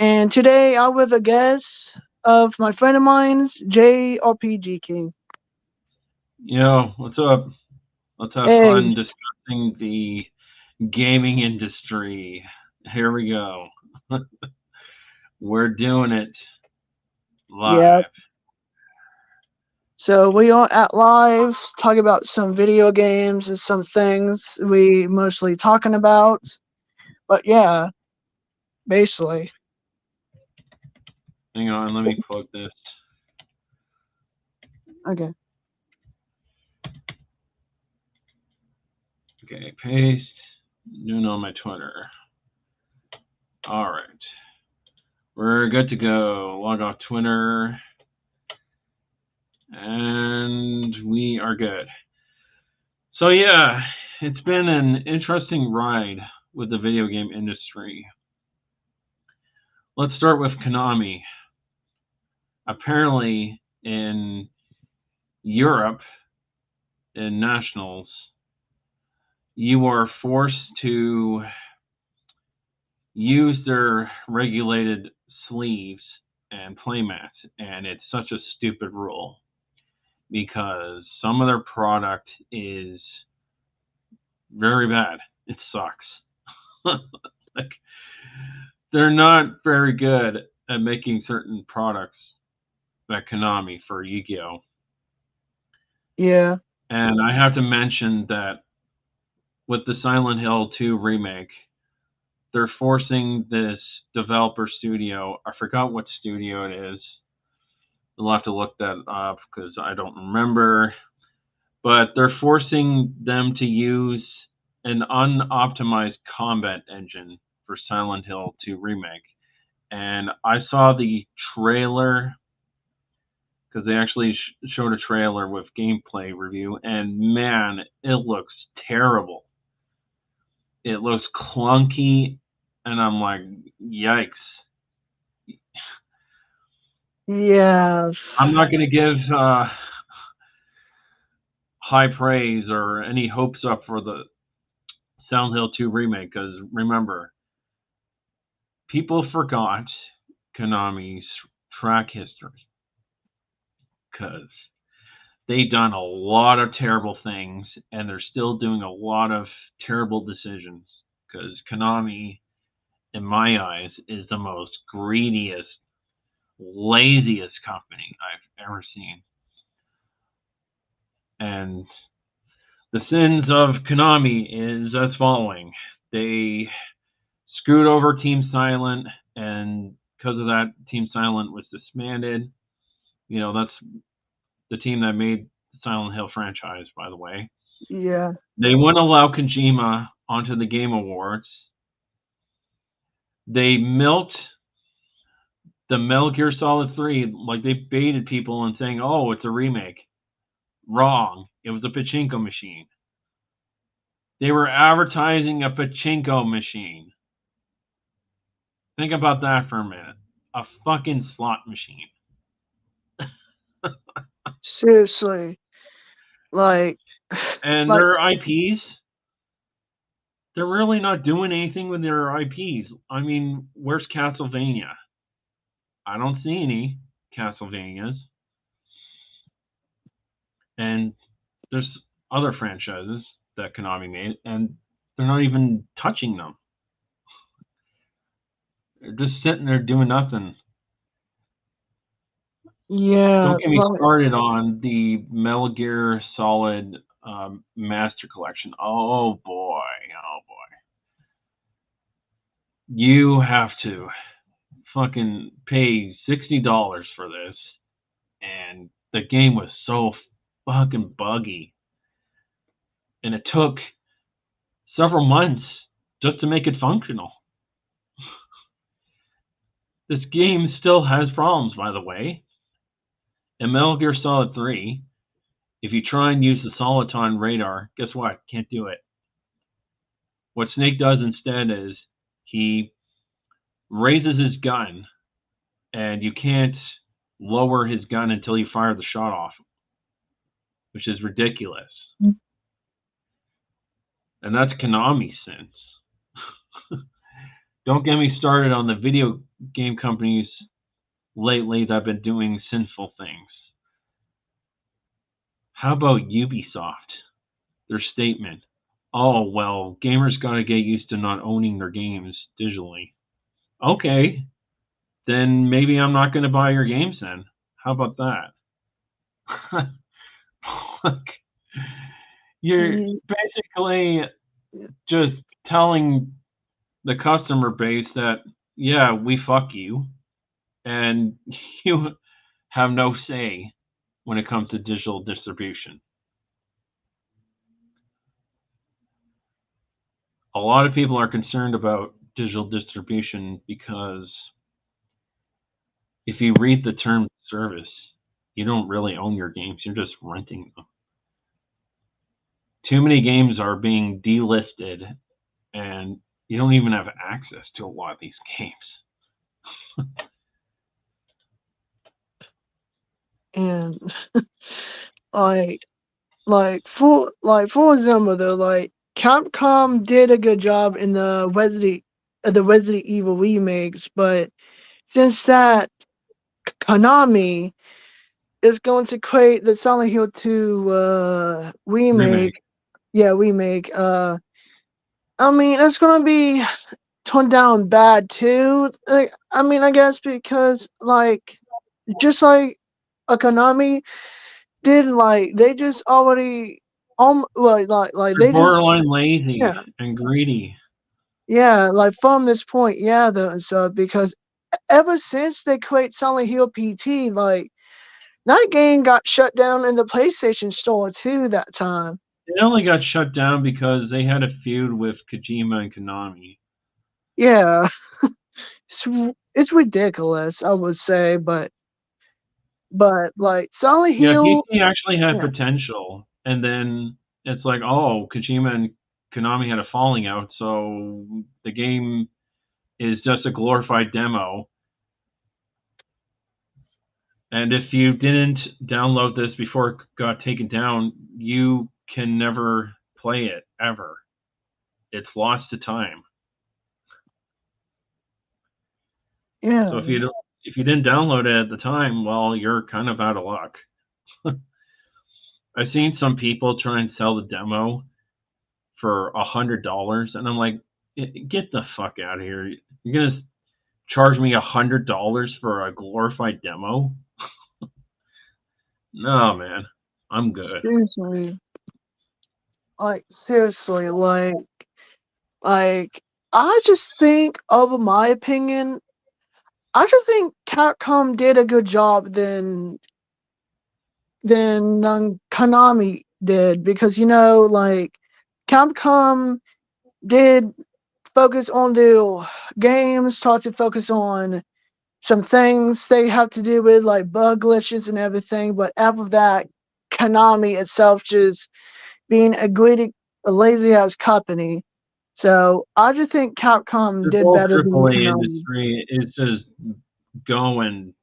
And today I'm with a guest of my friend of mine's, JRPG King. Yo, what's up? Let's have Hey, fun discussing the gaming industry. Here we go. We're doing it yeah. live. So we are at live talking about some video games and some things we mostly talking about. But yeah, basically. Hang on, let me plug this. Okay. Okay, paste. Noon on my Twitter. All right. We're good to go. Log off Twitter. And we are good. So, yeah, it's been an interesting ride with the video game industry. Let's start with Konami. Apparently, in Europe, in nationals, you are forced to use their regulated sleeves and playmats, and it's such a stupid rule because some of their product is very bad. It sucks. Like they're not very good at making certain products at Konami for Yu-Gi-Oh. Yeah. And I have to mention that with the Silent Hill 2 remake, they're forcing this developer studio. I forgot what studio it is. I'll have to look that up because I don't remember. But they're forcing them to use an unoptimized combat engine for Silent Hill 2 remake. And I saw the trailer because they actually showed a trailer with gameplay review, and man, it looks terrible. It looks clunky, and I'm like, yikes. Yes. I'm not going to give high praise or any hopes up for the Silent Hill 2 remake because remember, people forgot Konami's track history because they done a lot of terrible things and they're still doing a lot of terrible decisions because Konami, in my eyes, is the most greediest, laziest company I've ever seen. And the sins of Konami is as following. They screwed over Team Silent, and because of that, Team Silent was disbanded. That's the team that made the Silent Hill franchise, by the way. Yeah. They wouldn't allow Kojima onto the Game Awards. They milked the Metal Gear Solid 3, like they baited people and saying, oh, it's a remake. Wrong. It was a pachinko machine. They were advertising a pachinko machine. Think about that for a minute. A fucking slot machine. Seriously. Like, And like, their IPs, they're really not doing anything with their IPs. I mean, where's Castlevania? I don't see any Castlevanias. And there's other franchises that Konami made, and they're not even touching them. They're just sitting there doing nothing. yeah. Don't get me Like, started on the Metal Gear Solid Master Collection. Oh boy, oh boy. You have to fucking pay $60 for this, and the game was so fucking buggy, and it took several months just to make it functional. This game still has problems, by the way. In Metal Gear Solid 3, if you try and use the Soliton radar, guess what? Can't do it. What Snake does instead is he raises his gun, and you can't lower his gun until you fire the shot off, which is ridiculous. And that's Konami's sense. Don't get me started on the video game companies lately that have been doing sinful things. How about Ubisoft? Their statement. Oh, well, gamers gotta get used to not owning their games digitally. Okay, then maybe I'm not gonna buy your games then. How about that? You're Mm, basically just telling the customer base that, yeah, we fuck you, and you have no say when it comes to digital distribution. A lot of people are concerned about digital distribution because if you read the terms of service, you don't really own your games, you're just renting them. Too many games are being delisted, and you don't even have access to a lot of these games. and like for example though, like Capcom did a good job in the Resident Evil remakes, but since that Konami is going to create the Silent Hill 2 remake, Remake. remake, I mean it's gonna be toned down bad too. I mean I guess because like just like a Konami did, like they just already They're they just borderline lazy yeah and greedy. like from this point though and stuff, because ever since they create Silent Hill PT, like that game got shut down in the PlayStation Store too that time. It only got shut down because they had a feud with Kojima and Konami. Yeah, it's ridiculous, I would say, but like Silent Yeah, Hill, PC actually had yeah, potential, and then it's like, oh, Kojima and Konami had a falling out, so the game is just a glorified demo. And if you didn't download this before it got taken down, you can never play it ever. It's lost to time. So yeah, if you didn't download it at the time, well, you're kind of out of luck. I've seen some people try and sell the demo for $100, and I'm like, get the fuck out of here! You're gonna charge me $100 for a glorified demo? No, man, I'm good. seriously, like seriously, like I just think, over my opinion, I just think Capcom did a good job than Konami did, because like Capcom did focus on the games, start to focus on some things they have to do with like bug glitches and everything, but after that, Konami itself just being a greedy, a lazy ass company. So I just think Capcom This did whole better than AAA Konami. industry is just going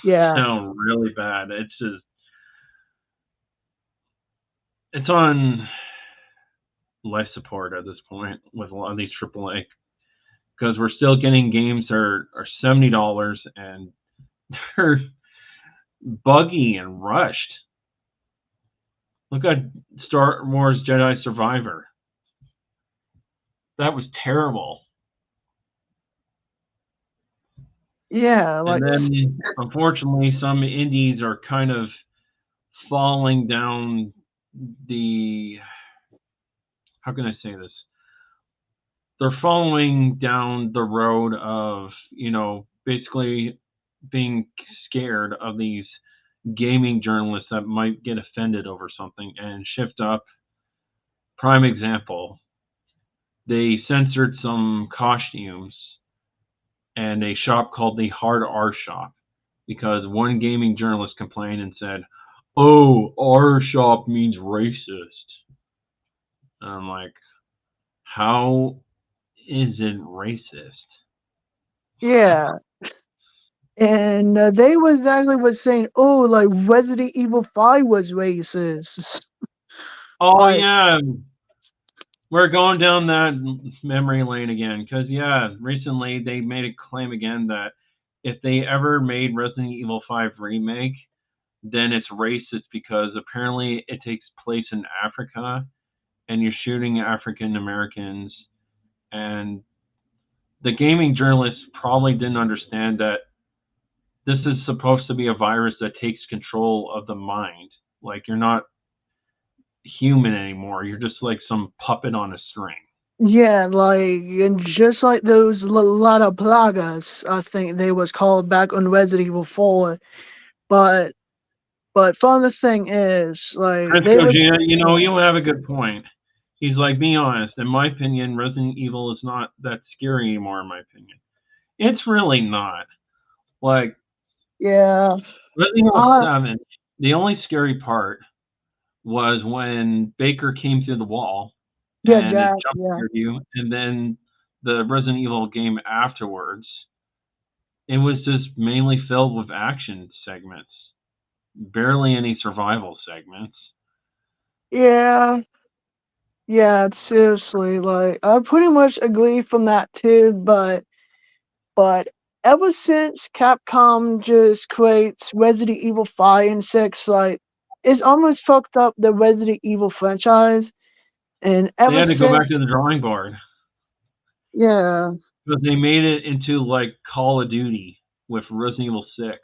Yeah, down really bad. It's on life support at this point with a lot of these AAA because we're still getting games that are $70 and they're buggy and rushed. Look at Star Wars Jedi Survivor. That was terrible. yeah, And like then, unfortunately, some indies are kind of falling down the. How can I say this? They're following down the road of, basically being scared of these gaming journalists that might get offended over something and shift up. Prime example, they censored some costumes and a shop called the Hard R Shop because one gaming journalist complained and said, "Oh, R Shop means racist." And I'm like, how is it racist? yeah. And they was actually was saying, oh, like Resident Evil 5 was racist. Oh Like, yeah, we're going down that memory lane again because yeah, recently they made a claim again that if they ever made Resident Evil 5 remake, then it's racist because apparently it takes place in Africa and you're shooting African Americans, and the gaming journalists probably didn't understand that this is supposed to be a virus that takes control of the mind. Like you're not human anymore. You're just like some puppet on a string. Yeah, like and just like those Lada Plagas, I think they was called back on Resident Evil 4. But fun thing is, like Chris they were Gogeta, you have a good point. He's like, be honest. In my opinion, Resident Evil is not that scary anymore. In my opinion, it's really not. Like yeah. Resident Evil Uh 7, the only scary part was when Baker came through the wall yeah, and it Jack, jump yeah. scared you, and then the Resident Evil game afterwards, it was just mainly filled with action segments, barely any survival segments. Yeah. Yeah, seriously, like I pretty much agree from that too, but ever since Capcom just creates Resident Evil 5 and 6, like it's almost fucked up the Resident Evil franchise. And They ever had to go since, back to the drawing board yeah, because they made it into like Call of Duty with Resident Evil 6.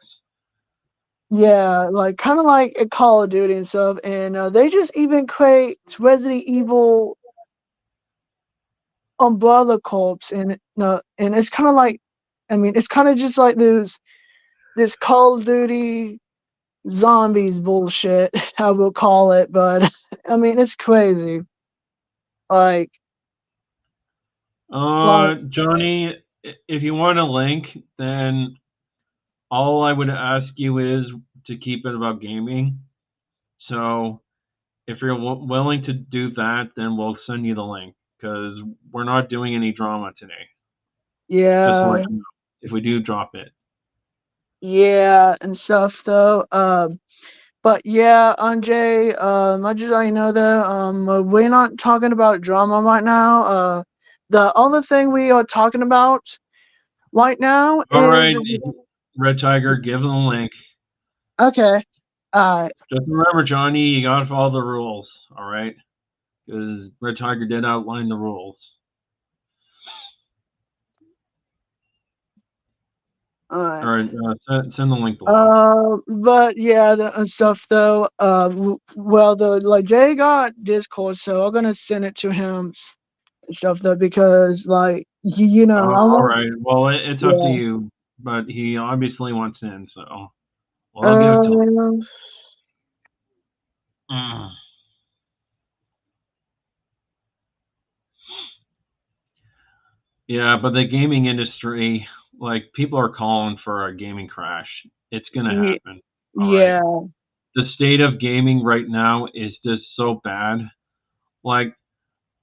yeah, like kind of like a Call of Duty and stuff, and they just even create Resident Evil Umbrella Corps, and it's kind of like, I mean, it's kind of just like this Call of Duty zombies bullshit, I will call it, but I mean, it's crazy. Like, like, Johnny, if you want a link, then all I would ask you is to keep it about gaming. So if you're willing to do that, then we'll send you the link because we're not doing any drama today. Just to let yeah, you know if we do drop it. yeah, and stuff though. But yeah, Anjay, I just let you know that we're not talking about drama right now. The only thing we are talking about right now All right, is Red Tiger, give them the link. okay. Just remember, Johnny, you gotta follow the rules. All right, because Red Tiger did outline the rules. Alright. All right, send the link below. But yeah, and stuff though. Well, the like Jay got Discord, so I'm gonna send it to him and stuff though because like I All want. right. Well, it's up to Yeah. you, but he obviously wants in, so well, I'll give it to him. Um. Mm. Yeah, but the gaming industry, like people are calling for a gaming crash. It's gonna happen. All right. Yeah. The state of gaming right now is just so bad. Like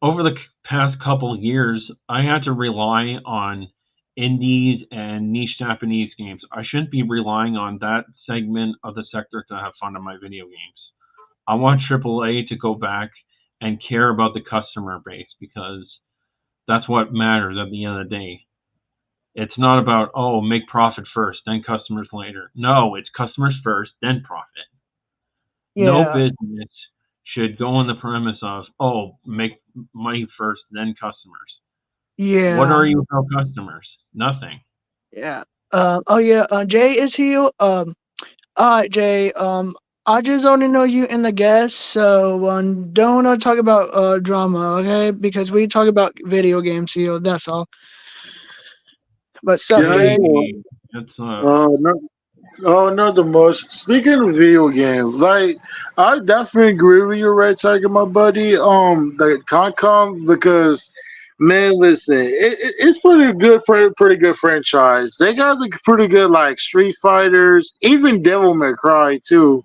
over the past couple of years, I had to rely on indies and niche Japanese games. I shouldn't be relying on that segment of the sector to have fun in my video games. I want AAA to go back and care about the customer base because that's what matters at the end of the day. It's not about, oh, make profit first, then customers later. No, it's customers first, then profit. No Yeah. business should go on the premise of, oh, make money first, then customers. What Yeah. are you without customers? Nothing. Yeah. Oh yeah. Jay is here. Alright, Jay. I just only know you in the guest, so don't talk about drama, okay? Because we talk about video games here. That's all. But sup, Yeah, Jay? it's Hey, that's no, not the most. Speaking of video games, like I definitely agree with you, Red Tiger, my buddy. The Concom because man, listen, it's pretty good, pretty good franchise. They got the pretty good like Street Fighters, even Devil May Cry too.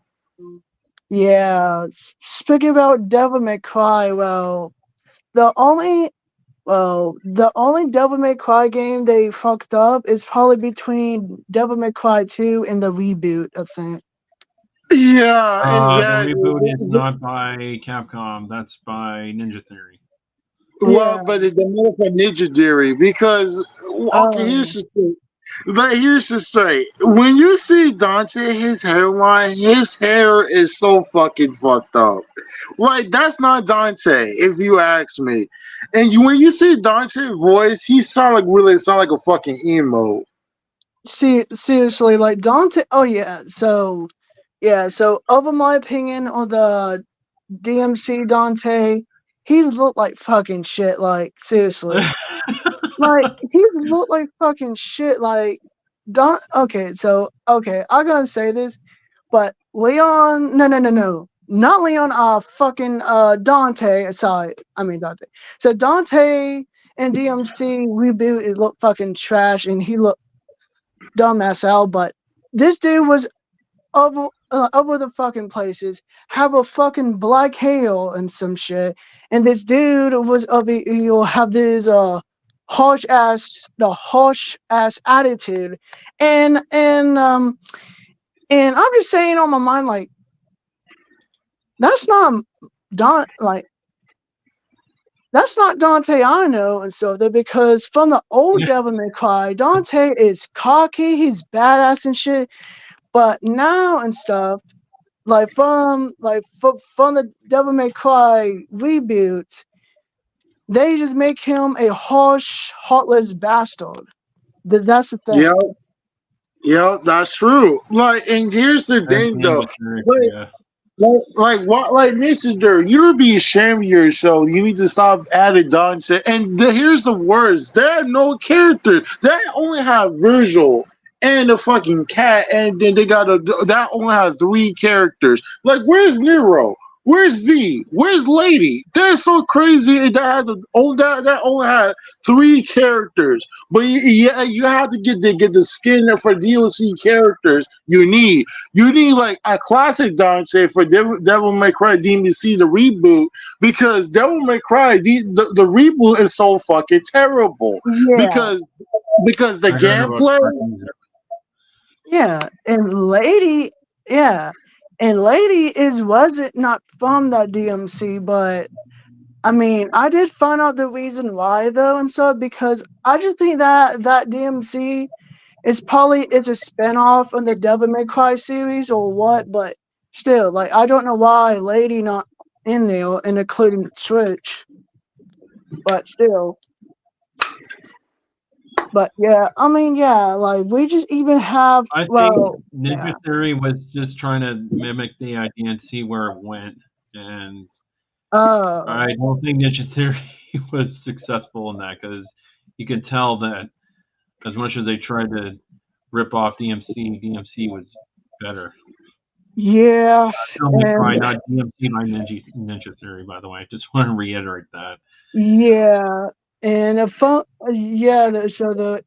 Yeah. Speaking about Devil May Cry, the only the only Devil May Cry game they fucked up is probably between Devil May Cry 2 and the reboot, I think. Yeah, the exactly. reboot is not by Capcom. That's by Ninja Theory. Well, Yeah. but the American Ninja Theory because okay, here's Um. the thing. But here's the story. When you see Dante, his hair is so fucking fucked up. Like that's not Dante, if you ask me. And when you see Dante's voice, he sound like a fucking emo. See, seriously, like Dante. Oh yeah, so yeah, so over my opinion on the DMC Dante, he looked like fucking shit. Like seriously, like he looked like fucking shit. Like Don. Okay, so okay, I gotta say this, but Leon. No, no, no, no. Not Leon. Fucking Dante. Sorry, I mean Dante. So Dante and DMC reboot. It looked fucking trash, and he looked dumb as hell. But this dude was over the fucking places, have a fucking black hair and some shit, and this dude was of you'll have this harsh ass attitude, and and I'm just saying on my mind like that's not Don like that's not Dante I know and so that because from the old Devil May Cry, Dante is cocky, he's badass and shit, but now and stuff. From the Devil May Cry reboot, they just make him a harsh, heartless bastard. That's the Yeah, thing. yeah, that's true. Like, and here's the That's thing the though. immaturity, Like, yeah. what? Like, Mrs. Dirt, you would be ashamed of yourself. You need to stop adding Dante. And here's the words: there are no characters. They only have Virgil and the fucking cat, and then they got that only has three characters. Like, where's Nero? Where's V? Where's Lady? They're so crazy that that only had three characters. But yeah, you have to get the skin for DLC characters. You need like a classic Dante for Devil May Cry DMC the reboot because Devil May Cry the reboot is so fucking terrible Yeah, because the I heard about gameplay. cartoons. yeah, yeah, and Lady is wasn't not from the DMC, but I mean, I did find out the reason why though, and so because I just think that DMC it's a spinoff on the Devil May Cry series or what, but still, like I don't know why Lady not in there and including Switch, but still, but yeah, I mean yeah, like we just even have I think well Ninja yeah Theory was just trying to mimic the idea and see where it went, and uh I don't think Ninja Theory was successful in that because you could tell that as much as they tried to rip off DMC was better. yeah Devil May Cry, and not DMC by Ninja Theory, by the way. I just want to reiterate that. yeah and a fun yeah so the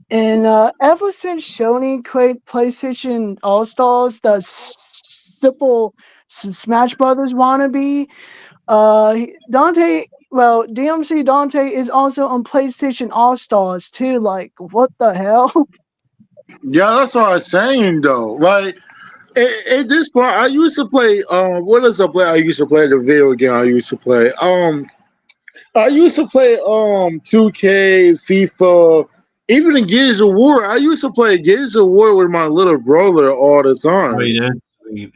and ever since Sony created PlayStation All Stars, the simple Smash Brothers wannabe, Dante, well, DMC Dante is also on PlayStation All Stars too. Like, what the hell? Yeah, that's what I'm saying though. Like at this point, I used to play. What does I play? I used to play the video game. I used to play. I used to play 2K, FIFA, even in Gears of War. I used to play Gears of War with my little brother all the Oh, time. you did? Sweet.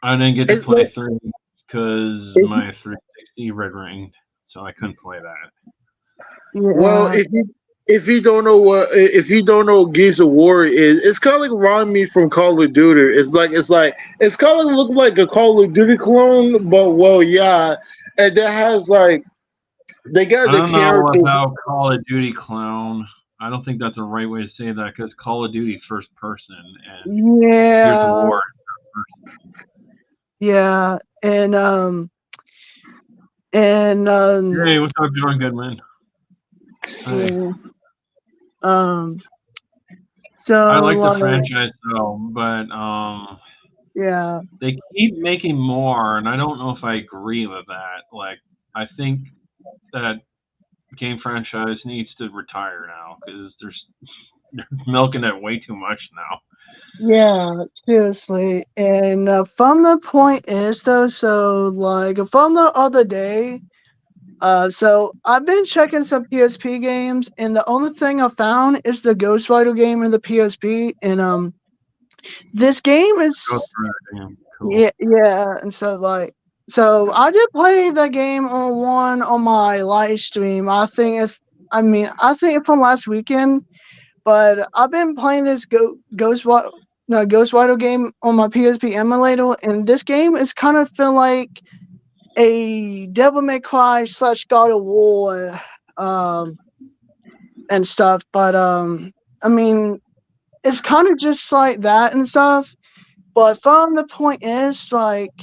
I didn't get to It's like, play 3 because it, my 360 red ringed, so I couldn't play that. well, Yeah, if you don't know what Gears of War is, it's kind of like remind me from Call of Duty. It's kind of look like a Call of Duty clone, but well, yeah, and that has like they got I the don't know characters. about Call of Duty clone. I don't think that's the right way to say that because Call of Duty first person and Gears of yeah, War. yeah, and Hey, what's up, John Goodman? Hey. yeah, um, I so like the like, franchise though, but yeah, they keep making more, and I don't know if I agree with that. Like, I think that game franchise needs to retire now because they're milking it way too much now. yeah, seriously, and from the point is though, so like from the other day. So I've been checking some PSP games, and the only thing I found is the Ghost Rider game in the PSP, and this game Ghost is Rider game. Cool. yeah, and so so I did play the game on my live stream. I think it's from last weekend, but I've been playing this Ghost Rider game on my PSP emulator, and this game is kind of feel like a Devil May Cry / God of War, um, and stuff. But I mean, it's kind of just like that and stuff. But from the point is do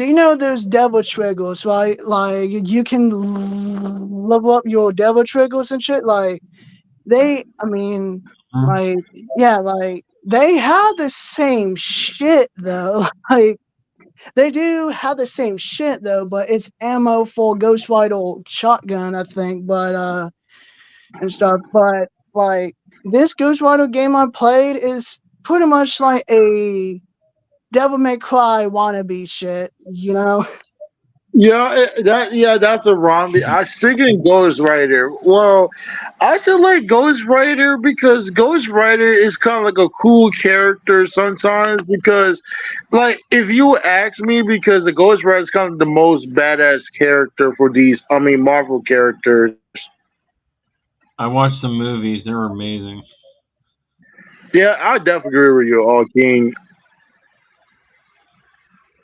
you know those devil triggers, right? Like you can level up your devil triggers and shit. Like they, I mean, Hmm. like yeah, like they have the same shit though. Like they do have the same shit though, but it's ammo for Ghost Rider shotgun, I think. But and stuff. But like this Ghost Rider game I played is pretty much like a Devil May Cry wannabe shit, you know? That's a wrong. I thinking Ghost Rider. Well, I should like Ghost Rider because Ghost Rider is kind of like a cool character sometimes. Because, like, if you ask me, because the Ghost Rider is kind of the most badass character for these. I mean, Marvel characters. I watched some movies. They were amazing. Yeah, I definitely agree with you, All King.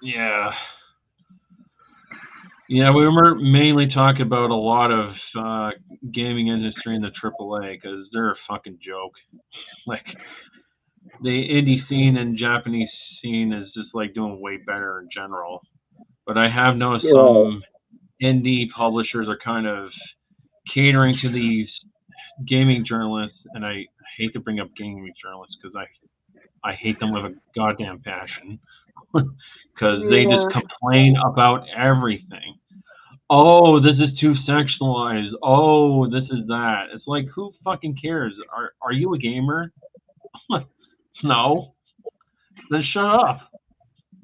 Yeah. Yeah, we were mainly talking about a lot of gaming industry in the AAA because they're a fucking joke. Like the indie scene and Japanese scene is just like doing way better in general. But I have noticed Right. some indie publishers are kind of catering to these gaming journalists, and I hate to bring up gaming journalists because I hate them with a goddamn passion because they just Yeah. complain about everything. Oh, this is too sexualized. Oh, this is that. It's like who fucking cares? Are you a gamer? No. Then shut up.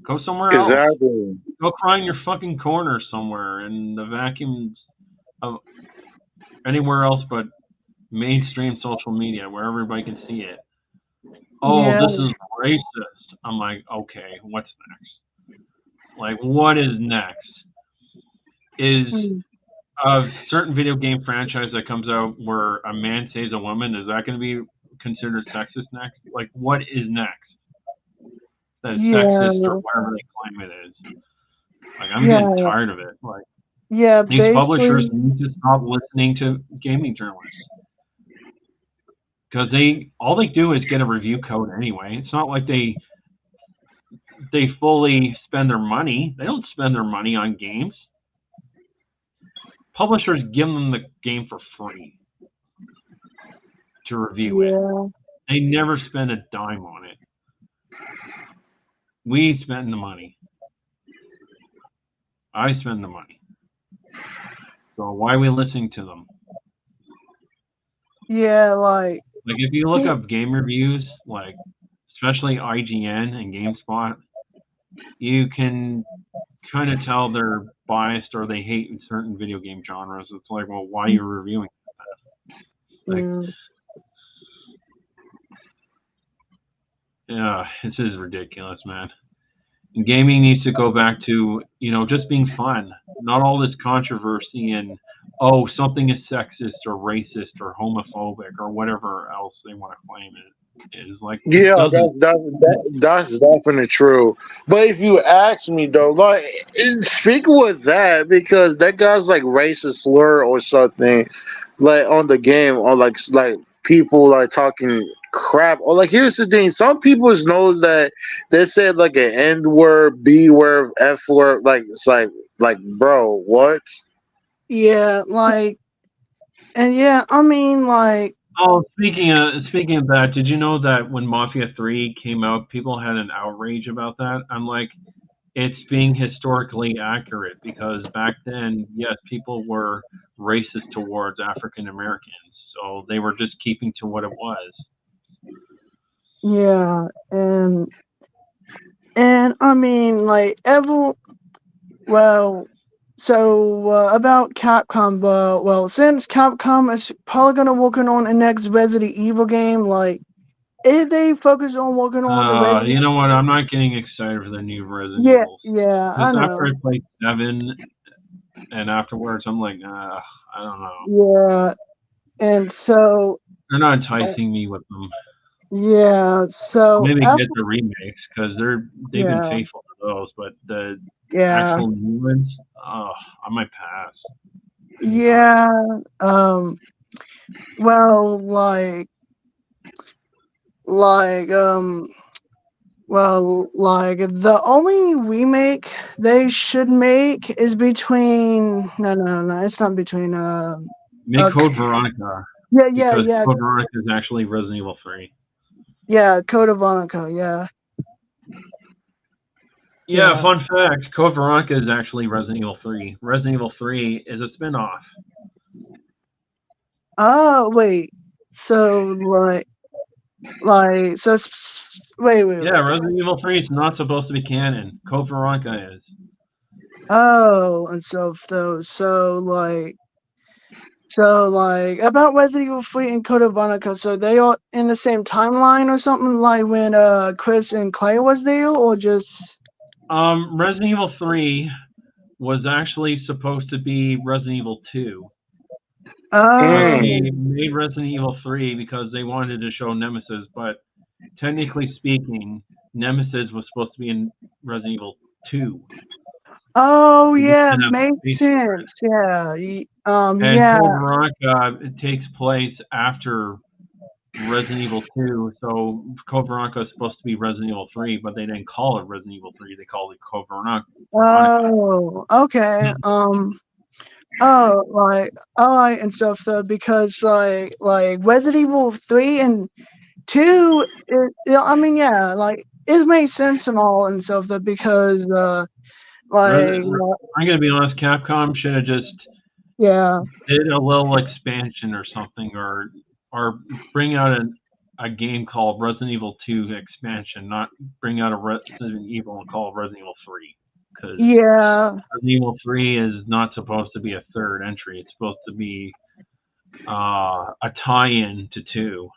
Go somewhere else. Exactly. Go cry in your fucking corner somewhere in the vacuums of anywhere else but mainstream social media where everybody can see it. Oh, Yeah. this is racist. I'm like, okay, what's next? Like, what is next? Is Mm. a certain video game franchise that comes out where a man saves a woman, is that going to be considered sexist next? Like, what is next? That is sexist or Yeah. whatever they claim it is. Like, I'm getting Yeah. tired of it. Like, Yeah. these publishers Basically, need to stop listening to gaming journalists because all they do is get a review code anyway. It's not like they fully spend their money. They don't spend their money on games. Publishers give them the game for free to review it. yeah. They never spend a dime on it. We spend the money. I spend the money. So why are we listening to them? Yeah. Like, Like if you look up game reviews, like especially IGN and GameSpot, you can kind of tell they're biased or they hate certain video game genres. It's like, well, why are you reviewing that? Like, mm, yeah, this is ridiculous, man. And gaming needs to go back to, just being fun. Not all this controversy and, oh, something is sexist or racist or homophobic or whatever else they want to claim it is. Like, it Yeah, doesn't. that's definitely true. But if you ask me though, like speaking with that, because that guy's like racist slur or something, like on the game, or like people like talking crap, or like here's the thing: some people knows that they said like an N word, B word, F word, like it's like bro, what? yeah. Like, and yeah. I mean, like, Oh, speaking of that, did you know that when Mafia 3 came out, people had an outrage about that? I'm like, it's being historically accurate because back then, yes, people were racist towards African Americans, so they were just keeping to what it was. yeah. And I mean, like, well. So about Capcom, well, since Capcom is probably gonna working on the next Resident Evil game, like if they focus on working on the Resident, You know what? I'm not getting excited for the new Resident yeah, Evils. yeah, I Just after know, I played 7, and afterwards, I'm like, I don't know. yeah, and so They're not uh, enticing me with them. yeah, so Maybe after, get the remakes because they've been yeah, faithful to those, but the yeah, actual new ones, I might pass. To be honest. yeah, well, like, well, like the only remake they should make is between no, it's not between Make uh Code Veronica yeah, yeah, because yeah, Code Veronica is actually Resident Evil 3. yeah, Code of Monaco, yeah, Yeah, yeah. fun fact: Code Veronica is actually Resident Evil 3. Resident Evil 3 is a spin-off. Oh wait, so like so Yeah, wait. Resident Evil 3 is not supposed to be canon. Code Veronica is. Oh, and so those so like about Resident Evil 3 and Code of Monaco, so they are in the same timeline or something like when Chris and Clay was there, or just Resident Evil 3 was actually supposed to be Resident Evil 2, but oh Mm. they made Resident Evil 3 because they wanted to show Nemesis. But technically speaking, Nemesis was supposed to be in Resident Evil 2. oh They just yeah, didn't have makes space for it. sense. Yeah, And yeah, Code Veronica it takes place after Resident Evil 2, so Code Veronica is supposed to be Resident Evil 3, but they didn't call it Resident Evil 3. They called it Code Veronica. oh okay, oh like all right and stuff though, because like Resident Evil 3 and 2, yeah, I mean yeah, like it makes sense and all and stuff though because like I'm gonna be honest, Capcom should have just yeah, did a little expansion or something, or bring out a game called Resident Evil 2 expansion, not bring out a Resident Evil and call it Resident Evil 3, because yeah, Resident Evil 3 is not supposed to be a third entry. It's supposed to be a tie-in to 2.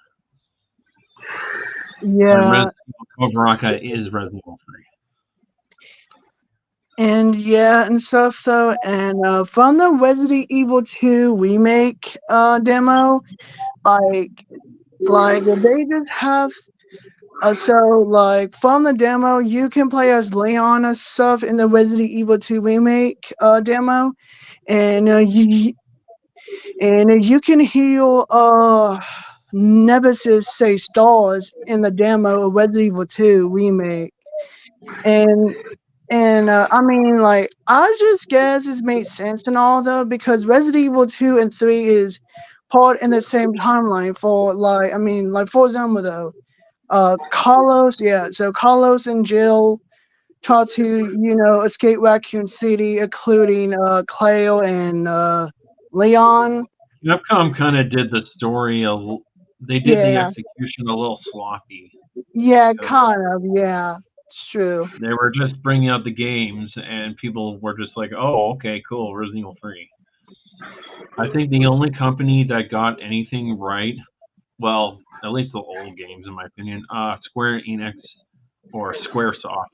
When yeah. Resident Evil Code Veronica is Resident Evil 3. And yeah, and stuff though, and from the Resident Evil 2 remake demo, like they just have so like from the demo you can play as Leon and stuff in the Resident Evil 2 remake demo, and you can heal Nemesis say stars in the demo of Resident Evil 2 remake, and I mean, like, I just guess it makes sense and all though, because Resident Evil 2 and 3 is part in the same timeline for like I mean, like for example though, Carlos, yeah, so Carlos and Jill try to, escape Raccoon City, including Cleo and Leon. Capcom kind of did the story they did the Yeah, execution a little sloppy yeah, because kind of, yeah. It's true. they were just bringing out the games and people were just like, "Oh, okay, cool, Resident Evil 3." I think the only company that got anything right, well, at least the old games in my opinion, Square Enix or SquareSoft,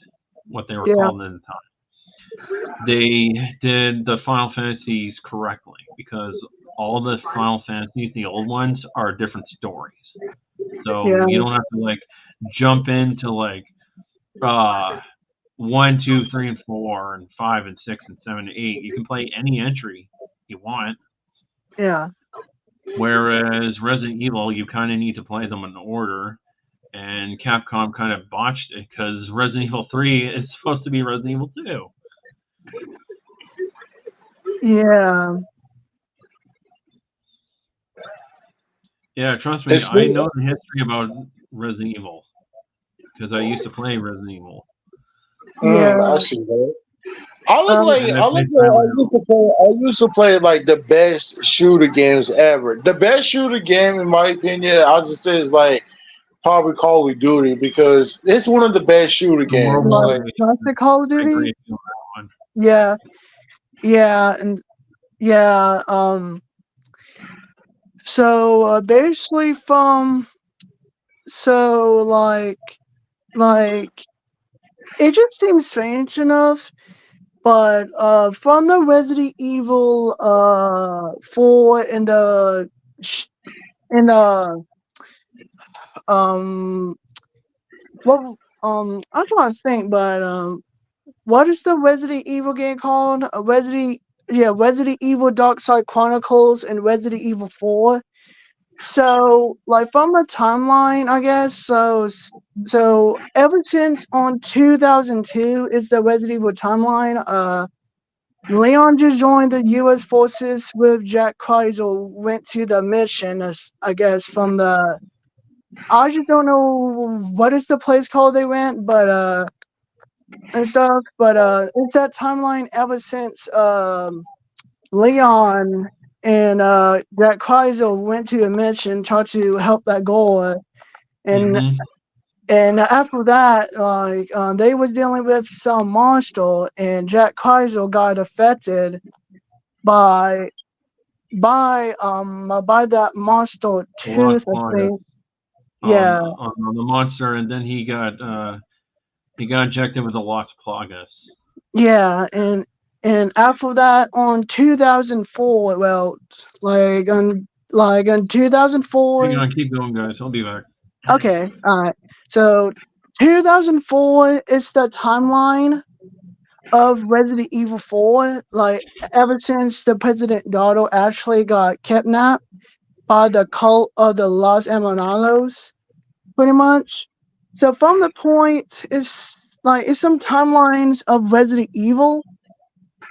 what they were Yeah, called at the time. They did the Final Fantasies correctly because all the Final Fantasies, the old ones, are different stories. So yeah, you don't have to like jump into like uh 1, 2, 3, and 4, and 5, and 6, and 7, and 8. You can play any entry you want. yeah. Whereas Resident Evil, you kind of need to play them in order. And Capcom kind of botched it because Resident Evil 3 is supposed to be Resident Evil 2. Yeah. Yeah, trust me, It's I know the history about Resident Evil because I used to play Resident Evil. Yeah. I see that. I look Um, like And I I look played like Silent Hill. I used to play like the best shooter games ever. The best shooter game, in my opinion, I was just say is like probably Call of Duty because it's one of the best shooter The World games. War like Like Z. classic Call of I Duty. agree with you on that one. Yeah. yeah, and yeah, so basically from so like it just seems strange enough, but from the Resident Evil 4 and the sh- and um what I'm trying to think, but what is the Resident Evil game called? Resident Evil Dark Side Chronicles and Resident Evil 4. So, like from the timeline, I guess. So ever since on 2002 is the Resident Evil timeline. Leon just joined the U.S. forces with Jack Kreisel. Went to the mission, I guess, from the. I just don't know what is the place called they went, but and stuff. But it's that timeline ever since Leon and Jack Kreisel went to a mission, tried to help that goal, and Hmm. and after that, they was dealing with some monster, and Jack Kreisel got affected by by that monster The Lost tooth, I Plaga think. Yeah, on the monster, and then he got injected with the Lost Plagas. yeah, and after that, on 2004, well, on Hang 2004. on, keep going, guys. I'll be back. Okay, all right. So 2004 is the timeline of Resident Evil 4. Like ever since the president daughter actually got kidnapped by the cult of the Los Hermanos, pretty much. So from the point is like it's some timelines of Resident Evil,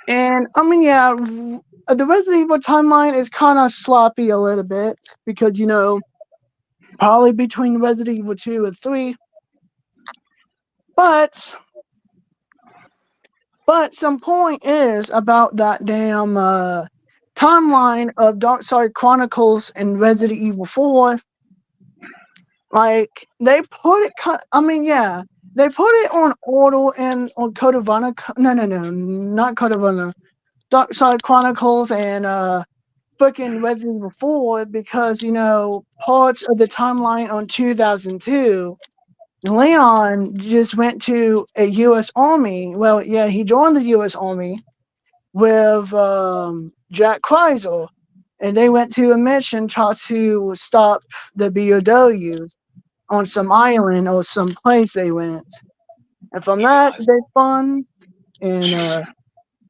and I mean yeah, the Resident Evil timeline is kind of sloppy a little bit because probably between Resident Evil 2 and 3, but some point is about that damn timeline of Dark Side Chronicles and Resident Evil 4. Like they put it, I mean, yeah, they put it on Order and on Code of Honor. No, not Code of Honor. Dark Side Chronicles and fucking Resident Evil 4 because parts of the timeline on 2002. Leon just went to a U.S. Army. Well, yeah, he joined the U.S. Army with Jack Kreisel, and they went to a mission try to stop the BOWs on some island or some place they went. And from that they spun and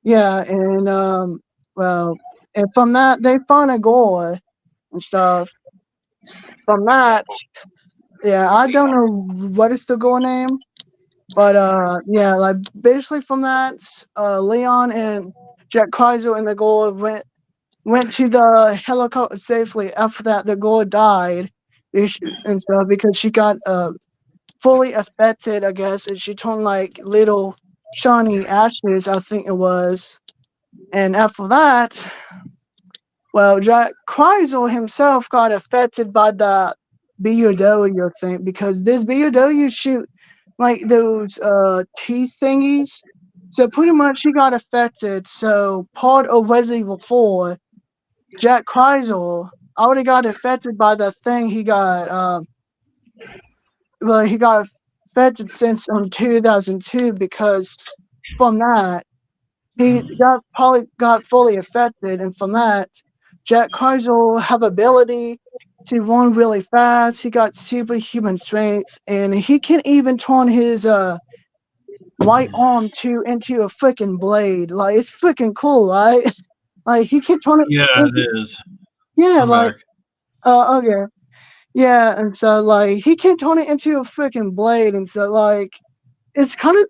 yeah, and well, and from that they found a goal and stuff. From that, yeah, I don't know what is the goal name, but yeah, like basically from that, Leon and Jack Kreisel and the goal went to the helicopter safely. After that, the girl died, and stuff because she got fully affected, I guess, and she turned like little shiny ashes, I think it was. And after that, well, Jack Kreisel himself got affected by the BOW thing because this BOW shoot like those teeth thingies. So pretty much he got affected. So part of Resident Evil 4, Jack Kreisel already got affected by the thing he got. Well, he got affected since on 2002 because from that he got fully affected, and from that, Jack Kreisel have ability to run really fast. He got superhuman strength, and he can even turn his right arm into a freaking blade. Like it's freaking cool, right? Like he can turn it Yeah, into it is. yeah, I'm like back. okay. Yeah, and so like he can turn it into a freaking blade, and so like it's kind of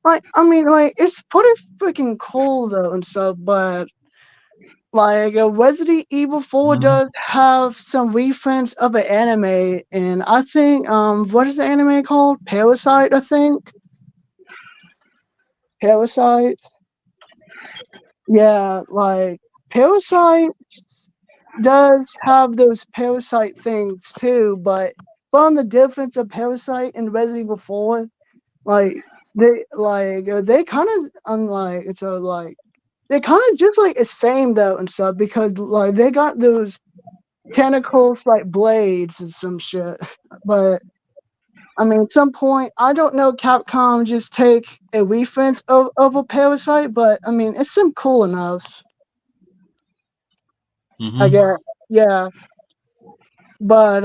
like I mean like it's pretty freaking cool though and stuff, but like Resident Evil 4 Hmm. does have some reference of an anime, and I think what is the anime called? Parasite, I think. Parasite. Yeah, like Parasite does have those parasite things too, but from the difference of Parasite and Resident Evil 4, like they kind of unlike it's a like they kind of just like the same though and stuff because like they got those tentacles like blades and some shit. But I mean, at some point, I don't know. Capcom just take a reference of a parasite, but I mean, it's some cool enough. I Mm-hmm. guess, yeah. But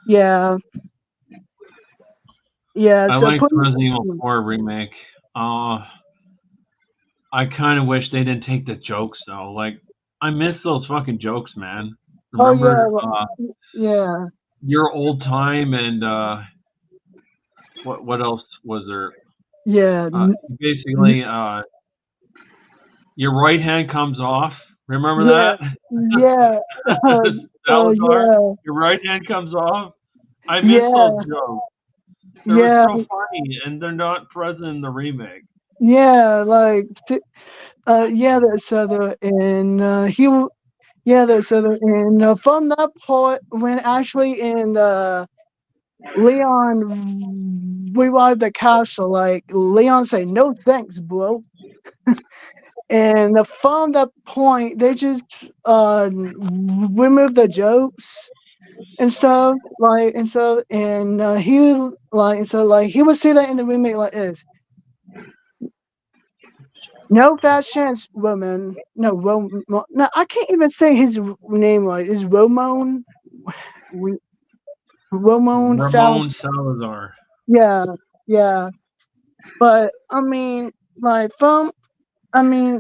yeah, yeah. I So like put Resident Evil 4 remake. I kind of wish they didn't take the jokes though. Like, I miss those fucking jokes, man. oh yeah, Remember yeah, your old time and what else was there? yeah, Basically, your right hand comes off. Remember yeah, that? yeah. Salazar, Yeah, your right hand comes off. I miss those yeah, jokes. They were yeah, so funny, and they're not present in the remake. yeah. Like, yeah. That's other, and yeah, that's other, and from that part when actually in Leon revived the castle, like Leon say, "No thanks, bro." And from that point, they just removed the jokes and stuff, like and so and he like and so like he would say that in the remake like this: "No fast chance, Roman. No, no, I can't even say his name right. Is Romon? We Romon Sal? Ramon Salazar. Yeah, yeah." But I mean,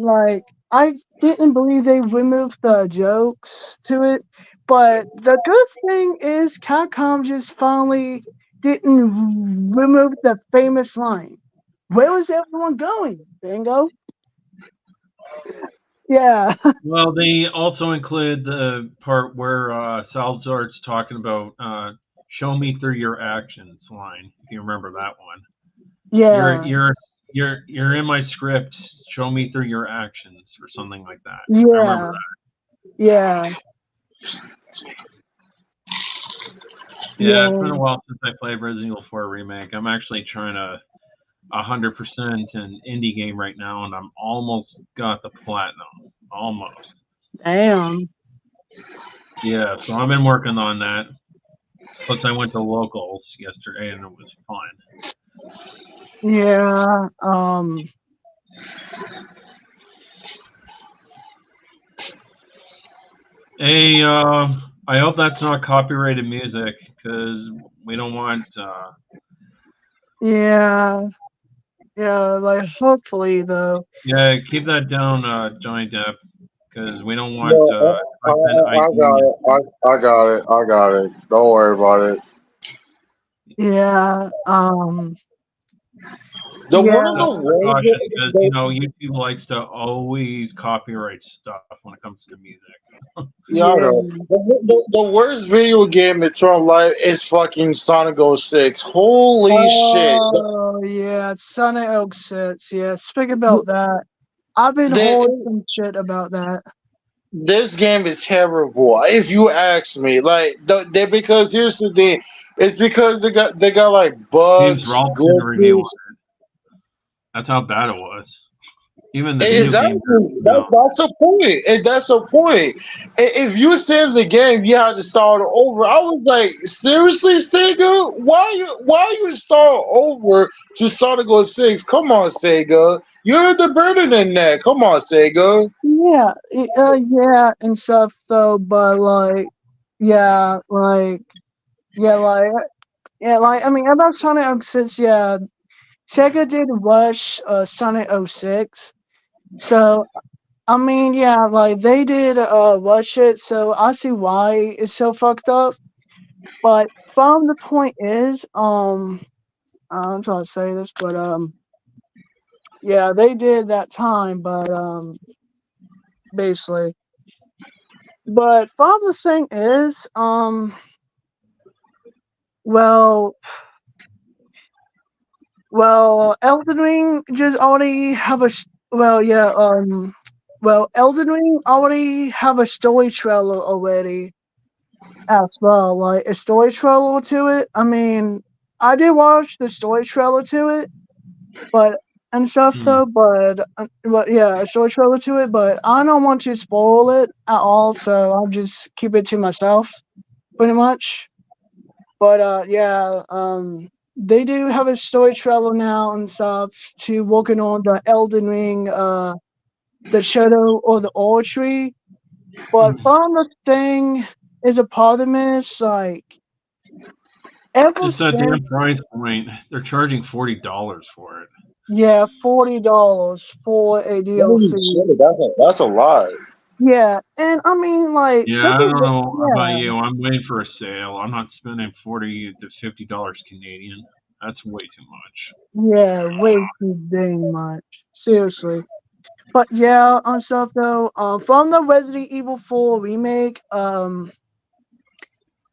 like, I didn't believe they removed the jokes to it. But the good thing is, Capcom just finally didn't remove the famous line. Where was everyone going? Bingo. Yeah, Well, they also include the part where Salazar's talking about "show me through your actions" line. If you remember that one, you're yeah, you're you're in my script. Show me through your actions, or something like that. I remember yeah, that. yeah, Yeah, it's been yeah. a while since I played Resident Evil 4 remake. I'm actually trying to 100% an indie game right now, and I'm almost got the platinum. Almost. Damn. Yeah, so I've been working on that. Plus, I went to locals yesterday, and it was fun. Yeah. Hey, I hope that's not copyrighted music because we don't want. Yeah. Yeah. Like, hopefully, though. Yeah, keep that down, Johnny Depp, because we don't want No, content I got ID. it. I got it. I got it. Don't worry about it. Yeah. The one of Yeah. the Just ways cautious because YouTube likes to always copyright stuff when it comes to music. yeah, I know. Yeah. The worst video game in my life is fucking Sonic 06. Holy shit. Oh, yeah. Sonic Oak sits. Yeah. Speak about that. I've been They, holding some shit about that. this game is terrible. If you ask me, like they because here's the thing, it's because they got like James bugs, Rolfe did a review on glitches. it. That's how bad it was. Even the video game Exactly. version now. That's a point. And that's a point. If you save the game, you had to start over. I was like, seriously, Sega? Why you start over to Sonic 06? Come on, Sega. You're the burden in that. Come on, Sega. Yeah. Yeah. And stuff, though. But, like, yeah. Like, yeah. Like, yeah. Like, I mean, about Sonic Oak sits, yeah. Sega did rush Sonic 06. So I mean, yeah, like they did rush it, so I see why it's so fucked up. But from the point is, I'm trying to say this, but yeah, they did that time, but basically. But from the thing is, well, Elden Ring just already have a Elden Ring already have a story trailer already as well, like a story trailer to it. I mean, I did watch the story trailer to it, but and stuff though, but yeah, a story trailer to it, but I don't want to spoil it at all, so I'll just keep it to myself, pretty much. But yeah, they do have a story trailer now and stuff to working on the Elden Ring, the Shadow or the Old Tree. But from the thing is a part of me, it's like ever It's that since damn price point. They're charging $40 for it. yeah, $40 for a Holy DLC. shit, that's a lot. Yeah, and I mean like Yeah, such I a don't know about yeah, you. I'm waiting for a sale. I'm not spending $40 to $50 Canadian. That's way too much. yeah, way too dang much. Seriously. But yeah, on stuff though, from the Resident Evil 4 remake,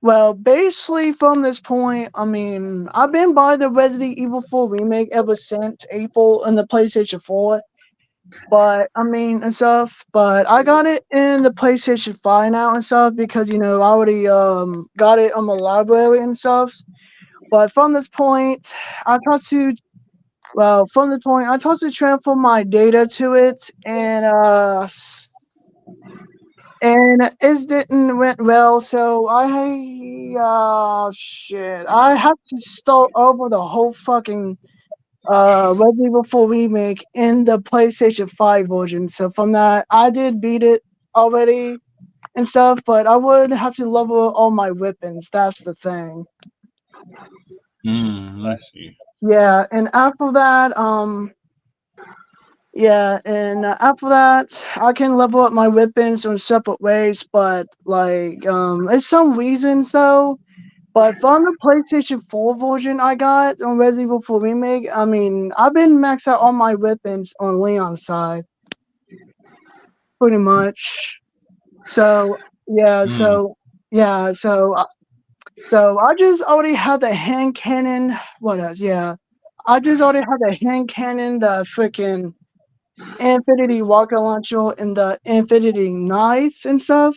well, basically from this point, I mean, I've been by the Resident Evil 4 remake ever since April in the PlayStation 4. But I mean and stuff, but I got it in the PlayStation 5 now and stuff because I already got it on my library and stuff. But from this point, I tried to from the point I tried to transfer my data to it and it didn't went well, so I have to start over the whole fucking Resident Evil 4 remake in the PlayStation 5 version. So from that, I did beat it already and stuff, but I would have to level all my weapons. That's the thing. I see. Yeah, and after that, after that, I can level up my weapons in separate ways, but like, it's some reasons though. But from the PlayStation 4 version I got on Resident Evil 4 Remake, I mean, I've been maxed out all my weapons on Leon's side, pretty much. So, yeah, Mm. so, yeah, so, so I just already had the hand cannon. What else? Yeah. I just already had the hand cannon, the freaking Infinity rocket launcher, and the Infinity knife and stuff.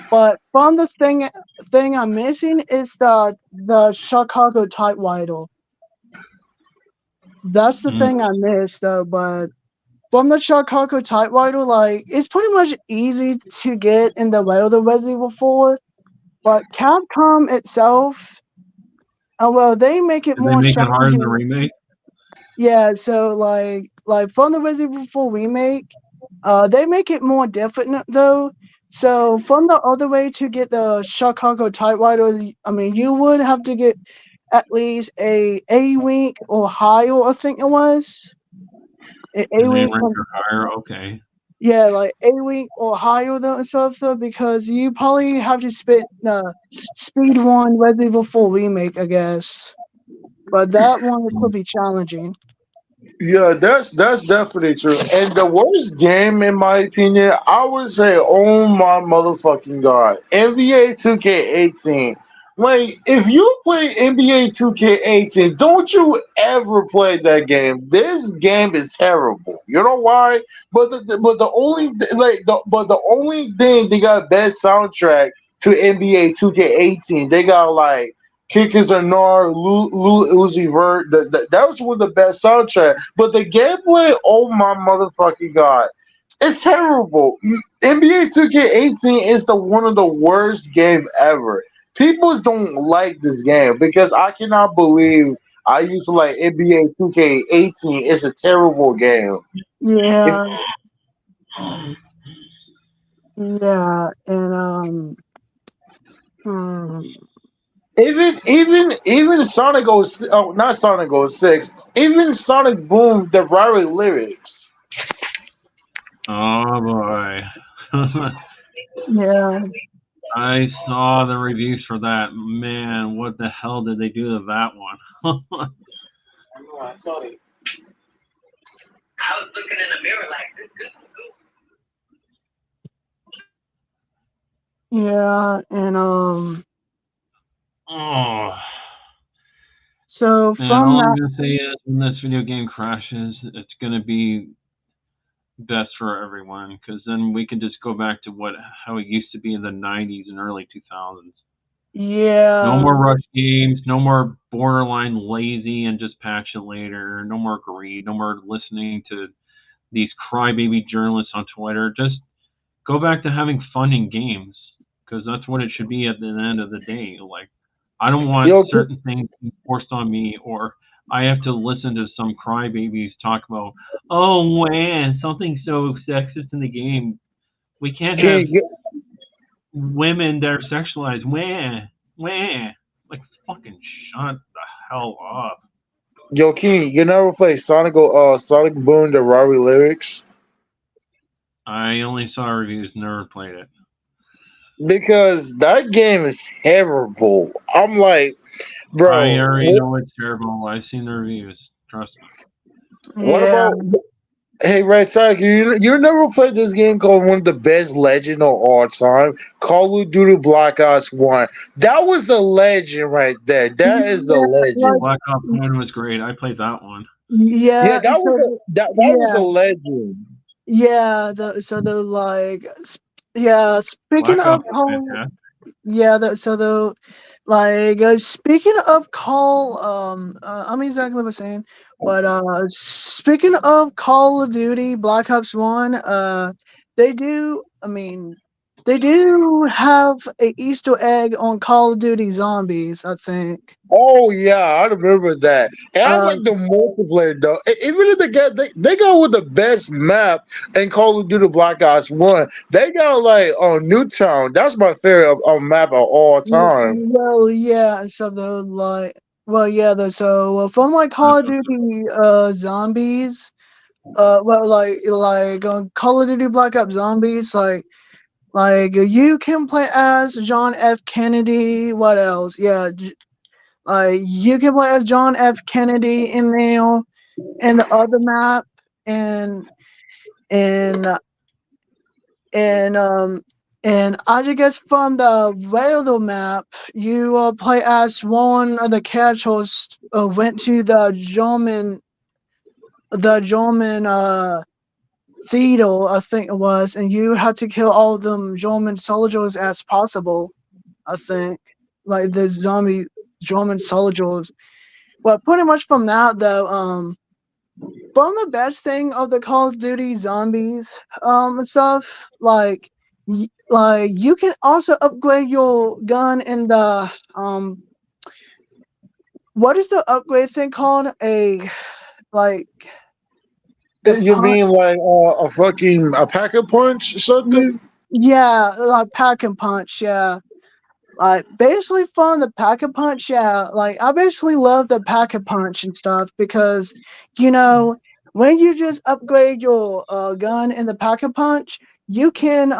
But from the thing I'm missing is the Chicago typewriter. That's the Mm. thing I missed though. But from the Chicago typewriter, like it's pretty much easy to get in the way of the Resident Evil 4. But Capcom itself, well, they make it Did they more make it harder in the challenging. remake? Yeah, so like from the Resident Evil 4 remake, they make it more different though. So from the other way to get the Chicago typewriter, I mean, you would have to get at least a week or higher, I think it was. A And they week, rank her higher? Okay. yeah, like a week or higher though and stuff though, because you probably have to spit speed one Resident Evil 4 remake, I guess. But that one Mm. could be challenging. Yeah, that's definitely true. And the worst game, in my opinion, I would say, oh my motherfucking god, NBA 2K18. Like, if you play NBA 2K18, don't you ever play that game. This game is terrible. You know why? But the only the only thing they got best soundtrack to NBA 2K18. They got like Kickers are Nar, Lil Uzi Vert. That was one of the best soundtrack. But the gameplay, oh my motherfucking god, it's terrible. NBA 2K18 is the one of the worst game ever. People don't like this game because I cannot believe I used to like NBA 2K18. It's a terrible game. If Yeah, yeah, and hmm. even Sonic 06, oh, not Sonic 06, even Sonic Boom, the Rari lyrics. Oh boy. Yeah, I saw the reviews for that. Man, what the hell did they do to that one? yeah, and Oh. so Man, from all I'm that, gonna say is when this video game crashes, it's gonna be best for everyone because then we can just go back to how it used to be in the '90s and early 2000s. No yeah, more rush games, no more borderline lazy and just patch it later. No more greed. No more listening to these crybaby journalists on Twitter. Just go back to having fun in games because that's what it should be at the end of the day. Like, I don't want Yo, certain things forced on me, or I have to listen to some crybabies talk about, oh man, something so sexist in the game. We can't have King, women that are sexualized. Wah. Like, fucking shut the hell up. yo, King, you never play Sonic Boom the Rari lyrics? I only saw reviews, never played it. Because that game is terrible. I'm like, I bro, already know it's terrible. I've seen the reviews. Trust me. what Yeah. about? Hey, Red Tiger, you never played this game called one of the best legend of all time, Call of Duty Black Ops 1. That was the legend right there. That is the Yeah, like legend. Black Ops 1 was great. I played that one. Yeah, yeah, that was so that was a yeah, legend. yeah. So the like, yeah. Speaking Black of Ops was Call, fantastic. yeah. So the like, speaking of Call, I'm exactly what I'm saying, but speaking of Call of Duty Black Ops 1, they do. I mean, they do have a Easter egg on Call of Duty Zombies. I think. Oh yeah, I remember that. And I like Um, the multiplayer though. Even if they go with the best map in Call of Duty Black Ops 1. They got like on Newtown. That's my favorite map of all time. Well, yeah, and so the like, well, yeah, so from like Call of Duty, zombies, well, Call of Duty Black Ops Zombies, you can play as John F. Kennedy. What else? Yeah, you can play as John F. Kennedy in there, and the other map, and and And and I guess from the railroad map, you play as one of the characters went to the German theater, I think it was, and you had to kill all of them German soldiers as possible. I think like the zombie German soldiers. Well, pretty much from that though, from the best thing of the Call of Duty zombies and stuff, like you can also upgrade your gun in the what is the upgrade thing called? Like the You punch, mean like a pack a punch or something? yeah, like pack and punch, yeah. Like basically from the pack a punch, yeah. Like I basically love the pack a punch and stuff because you know when you just upgrade your gun in the pack a punch, you can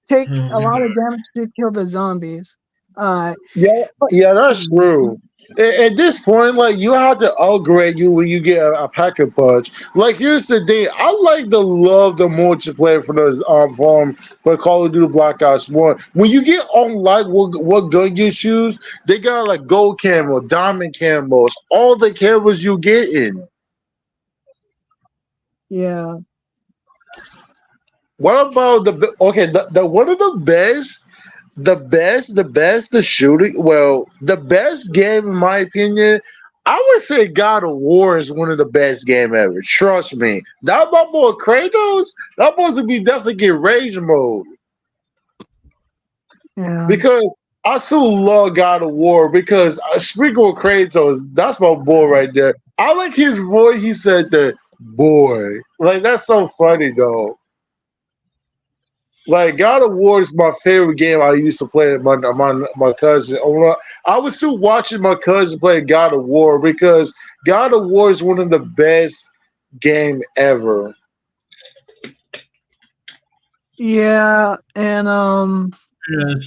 take a lot of damage to kill the zombies. Uh, Yeah, but yeah, that's true. At this point, like you have to upgrade you when you get a pack a punch. Like here's the thing, I like to love the multiplayer for those for Call of Duty Black Ops 1. When you get on like what gun you choose, they got like gold camo, diamond camos, all the camos you get in. yeah, What about the one of the shooting. Well, the best game in my opinion, I would say God of War is one of the best game ever. Trust me. That my boy Kratos, that supposed to be definitely get rage mode yeah, because I still love God of War because speaking of Kratos, that's my boy right there. I like his voice. He said the boy, like that's so funny though. Like God of War is my favorite game I used to play with my cousin. I was still watching my cousin play God of War because God of War is one of the best game ever. yeah, and Yes.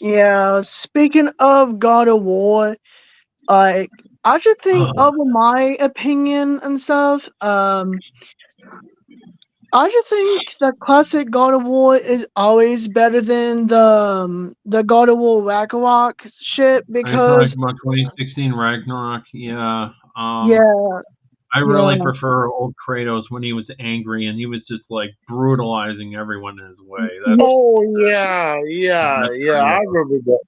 yeah. Speaking of God of War, like I should think of my opinion and stuff. I just think the classic God of War is always better than the God of War Ragnarok shit Are you talking because about 2016 Ragnarok? Yeah. yeah, I yeah, really prefer old Kratos when he was angry and he was just like brutalizing everyone in his way. yeah, Oh yeah, yeah, That's yeah. I Kratos. remember that.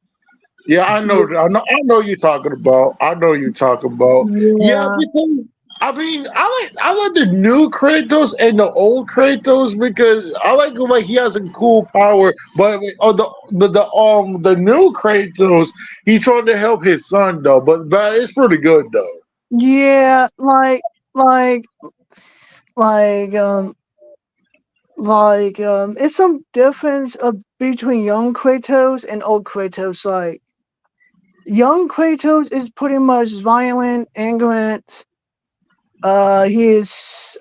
Yeah, I know. I know you're talking about. I know you're talking about. Yeah, Yeah, because I mean, I like the new Kratos and the old Kratos because I like he has a cool power, but the new Kratos he trying to help his son though, but it's pretty good though. yeah, like, like, um, it's some difference between young Kratos and old Kratos. Like, young Kratos is pretty much violent, ignorant. He is,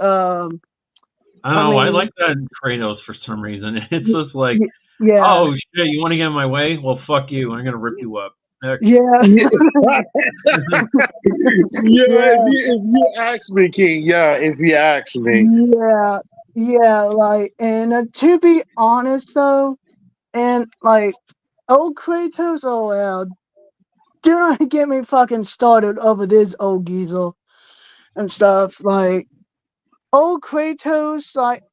I don't I know. I like mean, that in Kratos for some reason. It's just like, y- yeah, oh shit, you want to get in my way? Well, fuck you. I'm gonna rip you up. Next. yeah, Yeah, yeah. yeah, If you ask me, King. Yeah, if you ask me. yeah, yeah. Like, and to be honest though, and like, old Kratos, oh yeah, do not get me fucking started over this old geezer and stuff. Like, old Kratos, like,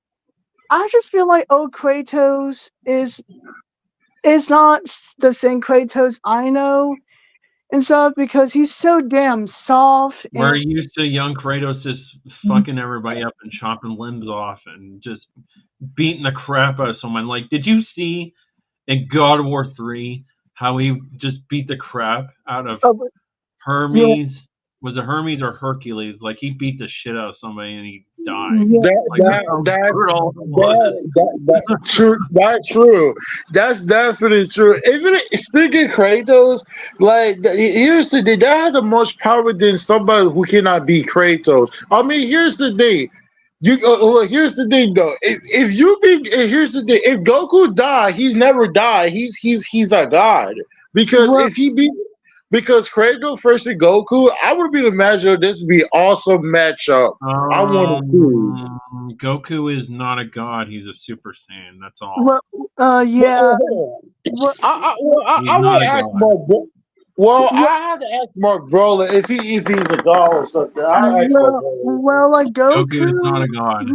I just feel like old Kratos is not the same Kratos I know and stuff because he's so damn soft We're and used to young Kratos just fucking everybody up and chopping limbs off and just beating the crap out of someone. Like, did you see in God of War 3 how he just beat the crap out of uh, yeah, Hermes? Was it Hermes or Hercules? Like, he beat the shit out of somebody and he died. yeah, That Like, that's that how that's brutal it was. that true. That's true. That's definitely true. Even speaking of Kratos, like here's the thing. That has a much power than somebody who cannot beat Kratos. I mean, here's the thing. Here's the thing though. If you be here's the thing. If Goku die, he's never died. He's a god because well, if he beat because Kratos versus Goku, I would be the matchup. This would be awesome matchup. I want to see. Goku is not a god. He's a Super Saiyan. That's all. well, But yeah, well, He's I not want a to ask god. Mark. Well, well, I had to ask Mark Broly if he's a god or something. I asked Mark Broly. like Goku is not Goku. a god.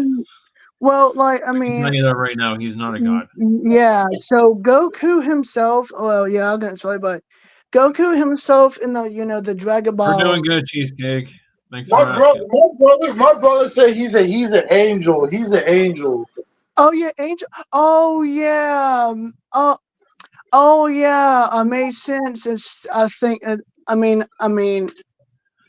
Well, like I I can mean, tell you that right now. He's not a god. yeah. So Goku himself. Well, yeah, I'll get it right, but Goku himself in the the Dragon We're doing Ball. good, Cheesecake. Thanks for asking. My brother said he's an angel. He's an angel. Oh yeah, Angel. Oh yeah. Oh yeah. Made sense. It's I think.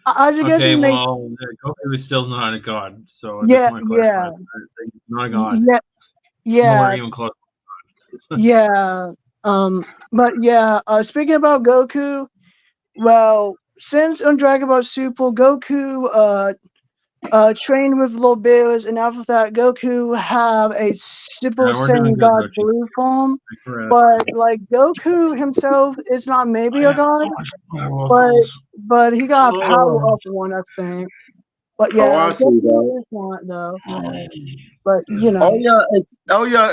I just guess Okay, it made. well, Goku is still not a god, so I just Yeah, want to clarify yeah, that. He's not a god. yeah, yeah, Nowhere even close. yeah. But yeah. Speaking about Goku, well, since on Dragon Ball Super, Goku trained with little bears, and after that, Goku have a Super Yeah, we're doing Saiyan good God though, Cheesecake. Blue form. Thanks for But asking. like Goku himself is not maybe I a have god, so much power but levels. he got power Oh. up one, I think. But Oh, yeah, I see that. Goku is not though. But Oh yeah,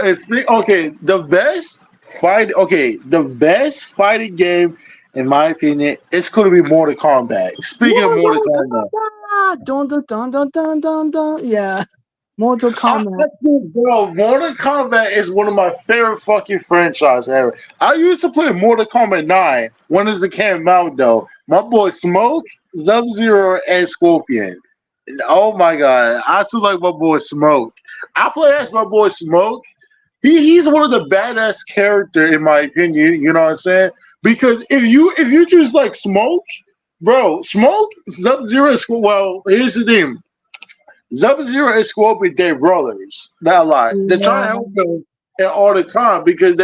okay. The best fighting game, in my opinion, it's going to be Mortal Kombat. Speaking of Mortal Mortal Kombat. Kombat, dun dun dun dun dun dun dun. Yeah, Mortal Kombat. Bro, Mortal Kombat is one of my favorite fucking franchise ever. I used to play Mortal Kombat 9 when it came out though. My boy Smoke, Sub Zero, and Scorpion. And oh my god, I still like my boy Smoke. I play as my boy Smoke. He's one of the badass character in my opinion. You know what I'm saying? Because if you just like Smoke, bro, Smoke, Sub Zero, well, here's the thing. Sub Zero and Scorpion, they're brothers. Not a lot. They're trying to Yeah, help them and all the time because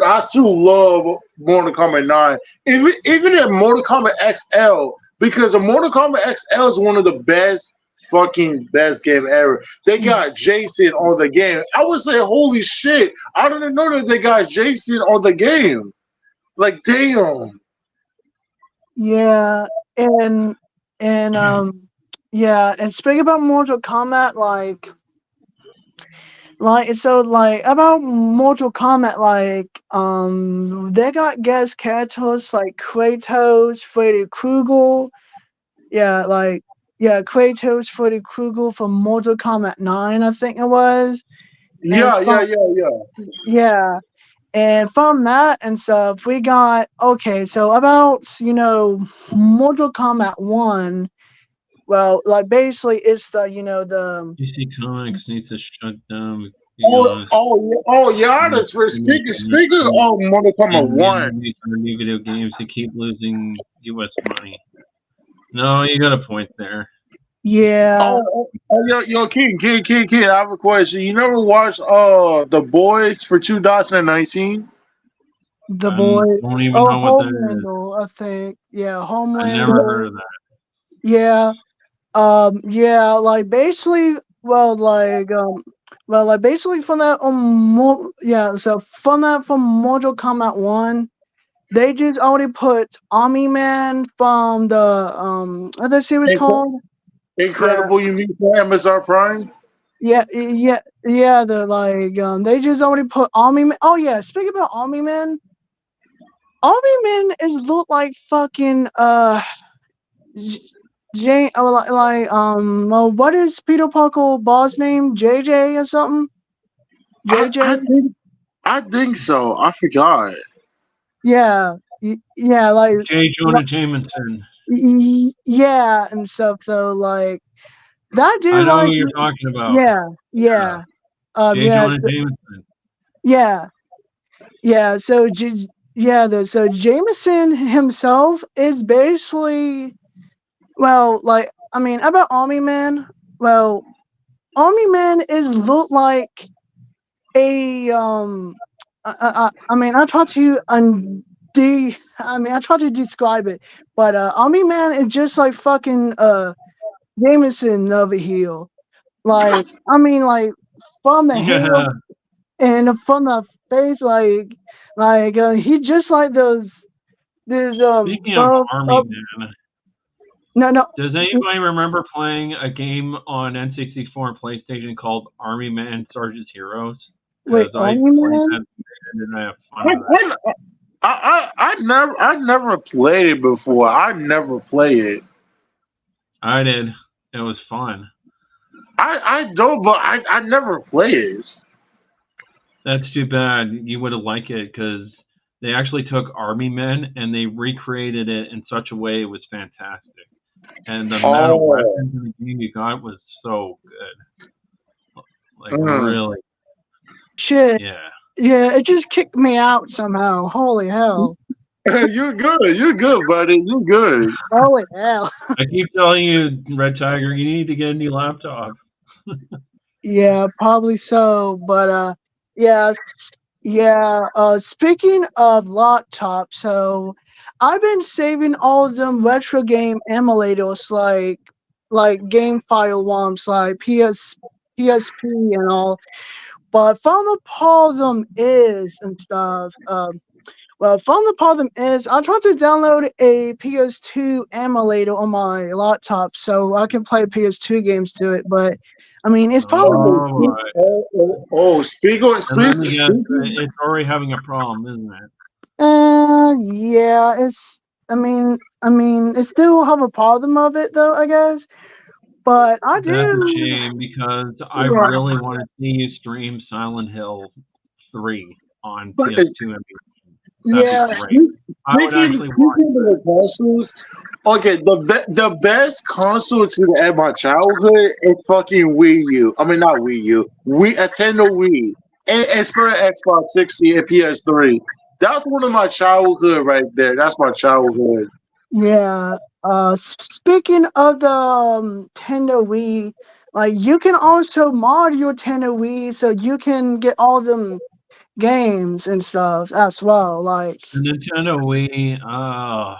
I still love Mortal Kombat 9. Even in Mortal Kombat XL, because Mortal Kombat XL is one of the best game ever. They got Jason on the game. I would say, holy shit! I didn't know that they got Jason on the game. Like, damn. yeah, and and yeah, and speaking about Mortal Kombat, about Mortal Kombat, they got guest characters like Kratos, Freddy Krueger, yeah, Kratos, Freddy Krueger from Mortal Kombat 9, I think it was, and Yeah, yeah, from yeah, yeah. yeah, And from that and stuff, we got okay. So about Mortal Kombat 1. Well, like basically, it's the the DC Comics needs to shut down. Oh, yeah. That's for speaking of Mortal Kombat One. New video games to keep losing U.S. money. No, you got a point there. yeah Yo, King. I have a question. You never watched The Boys for 2019? the I boy. don't even Oh, know what that is. Homelander, I think. Yeah, I never Homelander. heard of that. Yeah. Yeah, like basically, like basically from that so from Mortal Kombat 1, they just already put Army Man from the other series called. Yeah, Incredible, you mean for Amazon Prime? yeah, the they just already put Army Man. Oh yeah, speaking about Army Man is look like fucking Jane, what is Peter Parker boss name? JJ or something? I, JJ? I think I think so. I forgot. Yeah, yeah, J. Jonah Jameson. yeah, and stuff. So that I dude, know who you're talking about. yeah, yeah, J. yeah, Jonah Jameson. yeah, yeah. So so Jameson himself is basically about Army Man. Well, Army Man is look like a I try to I try to describe it, but Army Man is just like fucking Jameson over here. Like from the hair Yeah. and from the face, he just like those Speaking of buff Army up. Man, No, does anybody remember playing a game on N64 and PlayStation called Army Man Sergeant's Heroes? wait, Because I Army played Man? that and I have fun with it. I never played it before. I never played it. I did. It was fun. I don't, but I never played it. That's too bad. You would have liked it because they actually took Army Men and they recreated it in such a way it was fantastic. And the amount of Oh, weapons in the game you got was so good. Like, really, Shit. yeah. Yeah, it just kicked me out somehow. Holy hell. you're good. You're good, buddy. You're good. Holy hell. I keep telling you, Redtiger, you need to get a new laptop. Yeah, probably so. But yeah, speaking of laptops, so I've been saving all of them retro game emulators like game file ones like PSP and all. But from the problem is and stuff, from the problem is I tried to download a PS2 emulator on my laptop so I can play PS2 games to it, but it's probably Oh, boy. Speaking. And let me guess, it's already having a problem, isn't it? yeah, it's it still have a problem of it though, I guess. But I do. That's a shame because I Yeah. really want to see you stream Silent Hill 3 on PS2 emulation. Yeah. That'd be great. I would actually watch Speaking of the consoles, okay, the best console to end my childhood is fucking Wii U. I mean, not Wii U. Nintendo Wii. And Xbox 360 and PS3. That's one of my childhood right there. That's my childhood. Yeah. Speaking of the Nintendo Wii, you can also mod your Nintendo Wii so you can get all them games and stuff as well. the Nintendo Wii.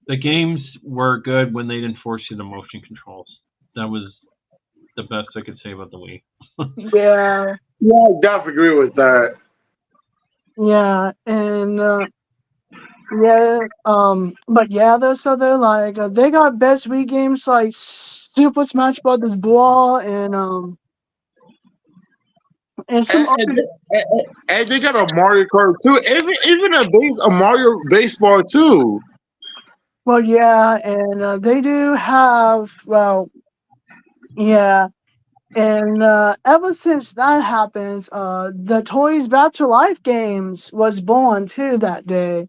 The games were good when they didn't force you to motion controls. That was the best I could say about the Wii. Yeah. Yeah, I definitely agree with that. Yeah, and yeah, but yeah, they got best Wii games like Super Smash Brothers Brawl and some And, other. and they got a Mario Kart too. Even a Mario baseball too. Well, yeah, and they do have yeah, And ever since that happens, the Toys Back to Life games was born too that day.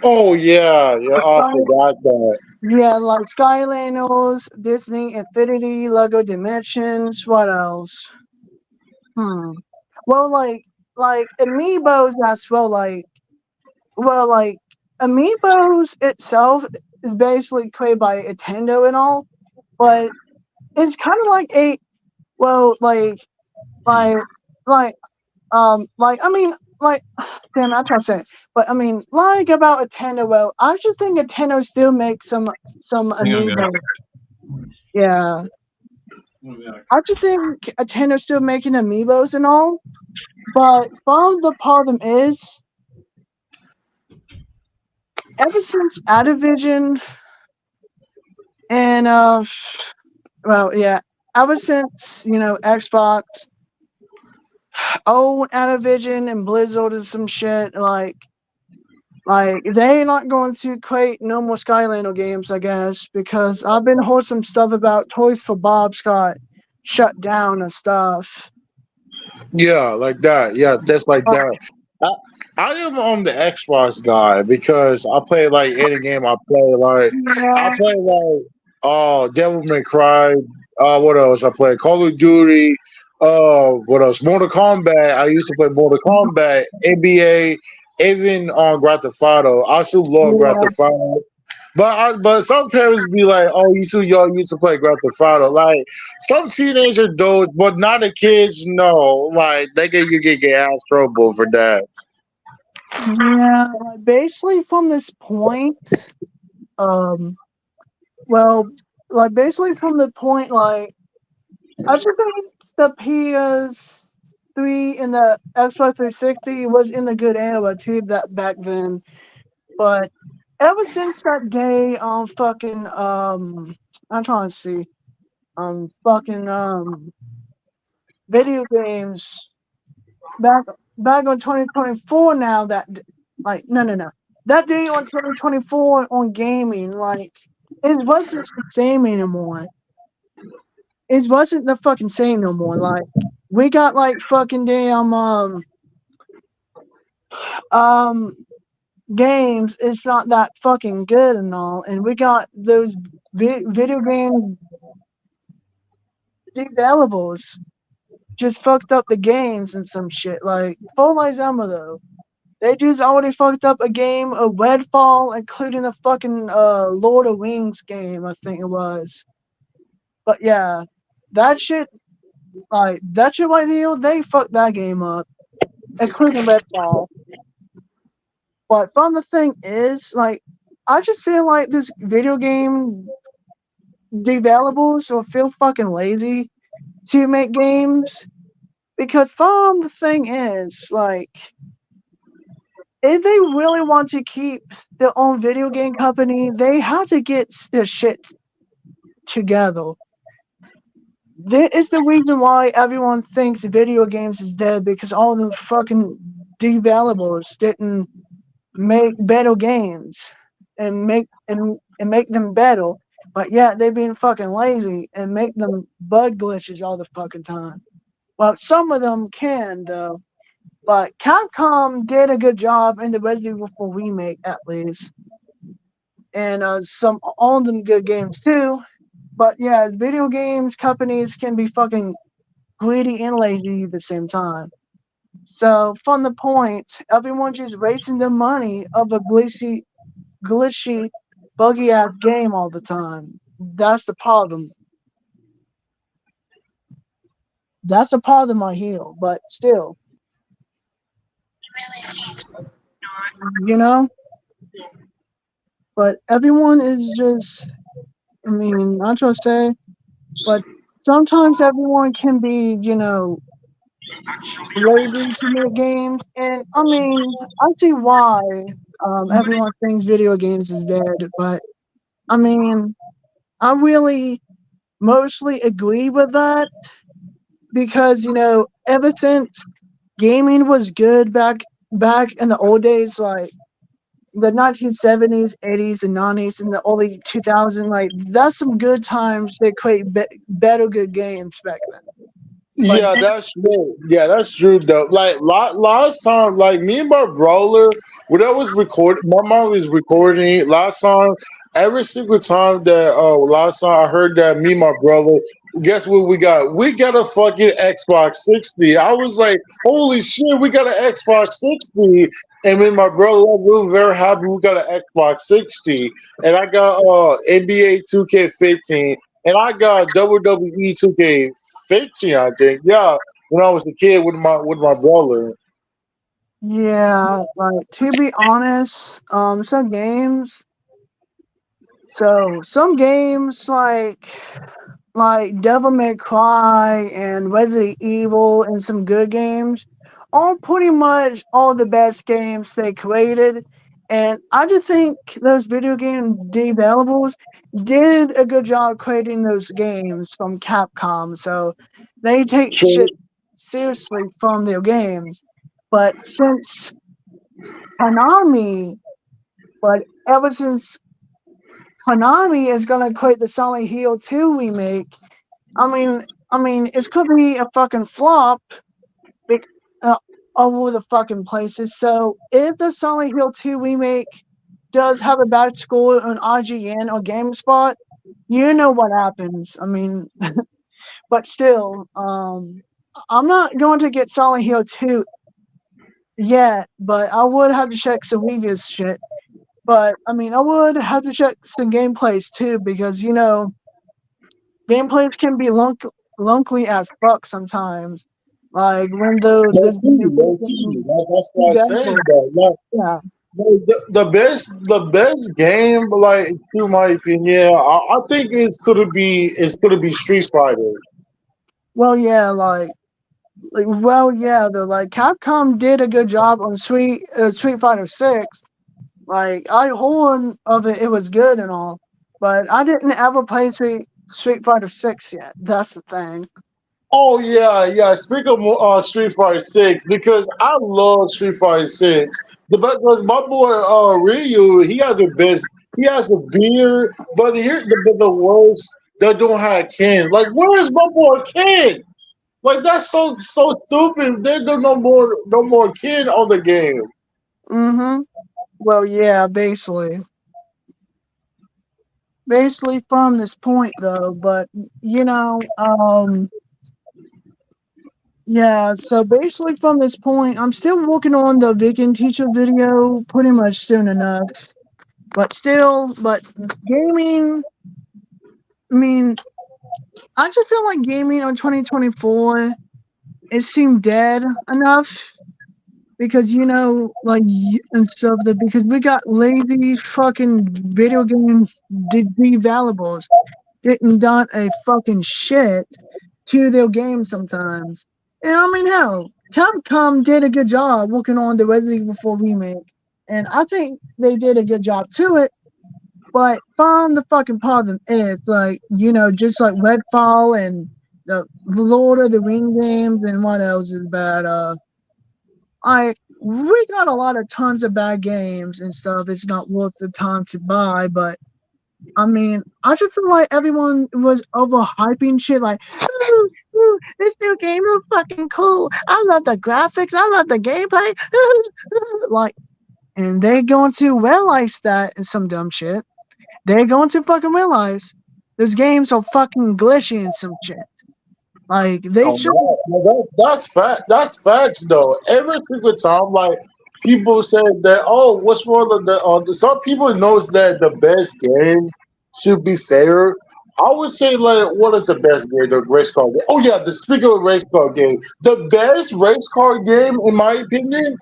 Oh yeah, yeah. I Sky, forgot that. yeah, like Skylanders, Disney Infinity, Lego Dimensions. What else? Hmm. Well, like Amiibos as well. Like Amiibos itself is basically created by Nintendo and all, but it's kind of like a well, like like like I mean like damn I'm trying to say, but I mean like about Nintendo. Well, I just think Nintendo still makes some Hang on, guys. Amiibo. Yeah, I just think Nintendo's still making Amiibos and all. But from the problem is, ever since Activision and well yeah, ever since Xbox owned Activision and Blizzard and some shit like they not going to create no more Skylander games, I guess, because I've been heard some stuff about Toys for Bob's got shut down and stuff. Yeah, like that. Yeah, that's like But that. I, I am on the Xbox guy because I play like any game. I yeah, play like Devil May Cry. What else? I play Call of Duty. What else? Mortal Kombat. I used to play Mortal Kombat, NBA, even on Grand Theft Auto. I still love Grand yeah, Theft Auto. But some parents be like, "Oh, you too young, you used to play Grand Theft Auto." Like some teenagers do, but not the kids. No, like you get ass trouble for that. yeah. Like basically from this point, um, well, like basically from the point, like I just think the PS3 and the Xbox 360 was in the good era too. That back then, but ever since that day, fucking I'm trying to see, fucking video games back back on 2024 now like no that day on 2024 on gaming like it wasn't the same anymore. It wasn't the fucking same no more. Like we got like fucking damn um games. It's not that fucking good and all, and we got those video game developers just fucked up the games and some shit. Like Full Light Zama though. They just already fucked up a game of Redfall, including the fucking Lord of Wings game, I think it was. But yeah, that shit, that shit right here, they fucked that game up, including Redfall. But fun the thing is, like, I just feel like this video game developers will feel fucking lazy to make games because fun the thing is, like, if they really want to keep their own video game company, they have to get their shit together. That is the reason why everyone thinks video games is dead because all the fucking developers didn't make better games and make them better. But yeah, they've been fucking lazy and make them bug glitches all the fucking time. Well, some of them can though. But Capcom did a good job in the Resident Evil 4 remake at least. And some all of them good games too. But yeah, video games companies can be fucking greedy and lazy at the same time. So from the point, everyone just wasting the money of a glitchy, buggy ass game all the time. That's the problem. That's a problem I heal, but still, you know. But everyone is just, I mean, not trying to say, but sometimes everyone can be, lazy to make games, and I mean, I see why everyone thinks video games is dead, but I mean, I really mostly agree with that because ever since gaming was good back in the old days, like the 1970s, 80s, and 90s, and the early 2000s, like that's some good times. They create better good games back then. But Yeah, that's true. Yeah, that's true though. Like last time, like me and my brother, when I was recording, my mom was recording it last time. Every single time that last time I heard that me and my brother, guess what we got? We got a fucking Xbox 60. I was like, holy shit, we got an Xbox 60. And me and my brother, we were very happy we got an Xbox 60. And I got NBA 2K15. And I got WWE 2K15, I think. Yeah, when I was a kid with my brother. yeah, like to be honest, some games like Devil May Cry and Resident Evil and some good games are pretty much all the best games they created. And I just think those video game developers did a good job creating those games from Capcom. So they take True. shit seriously from their games. But since Konami, but ever since Konami is gonna create the Silent Hill 2 remake, it's could be a fucking flop bec- uh, over the fucking places. So if the Silent Hill 2 remake does have a bad score on IGN or GameSpot, you know what happens. But still, I'm not going to get Silent Hill 2 yet, but I would have to check some reviews shit. But I would have to check some gameplays too because gameplays can be lunkly as fuck sometimes. Like when Low the key, low key. That's what I saying developers, though. Like, yeah. the best game, like to my opinion, I think it's gonna be Street Fighter. Well, yeah, though, like Capcom did a good job on Street Fighter 6. Like I whole of it, it was good and all, but I didn't ever play Street Fighter 6 yet. That's the thing. Oh yeah, yeah. Speak of Street Fighter Six because I love Street Fighter Six. Because my boy Ryu, he has the best. He has a beard, but here the worst. They don't have Ken. Like, where is my boy Ken? Like, that's so stupid. They do no more Ken on the game. Mm-hmm. Well, yeah, basically from this point though, but you know, yeah. So basically from this point, I'm still working on the vegan teacher video, pretty much soon enough. But gaming. I mean, I just feel like gaming on 2024 it seemed dead enough because and stuff that because we got lazy fucking video game developers didn't done a fucking shit to their game sometimes. And hell, Capcom did a good job working on the Resident Evil 4 remake, and I think they did a good job to it. But find the fucking problem is just like Redfall and the Lord of the Ring games and what else is bad. We got a lot of tons of bad games and stuff. It's not worth the time to buy, but I just feel like everyone was overhyping shit like, ooh, ooh, this new game is fucking cool. I love the graphics. I love the gameplay. Like, and they're going to realize that in some dumb shit. They're going to fucking realize those games are fucking glitchy and some shit. Like, they Oh should. no, that's fact. That's facts though. Every single time, like people say that, oh, what's wrong with some people knows that the best game should be fair. I would say like, what is the best game? The race car game. Oh yeah, the speaking of race car game, the best race car game, in my opinion,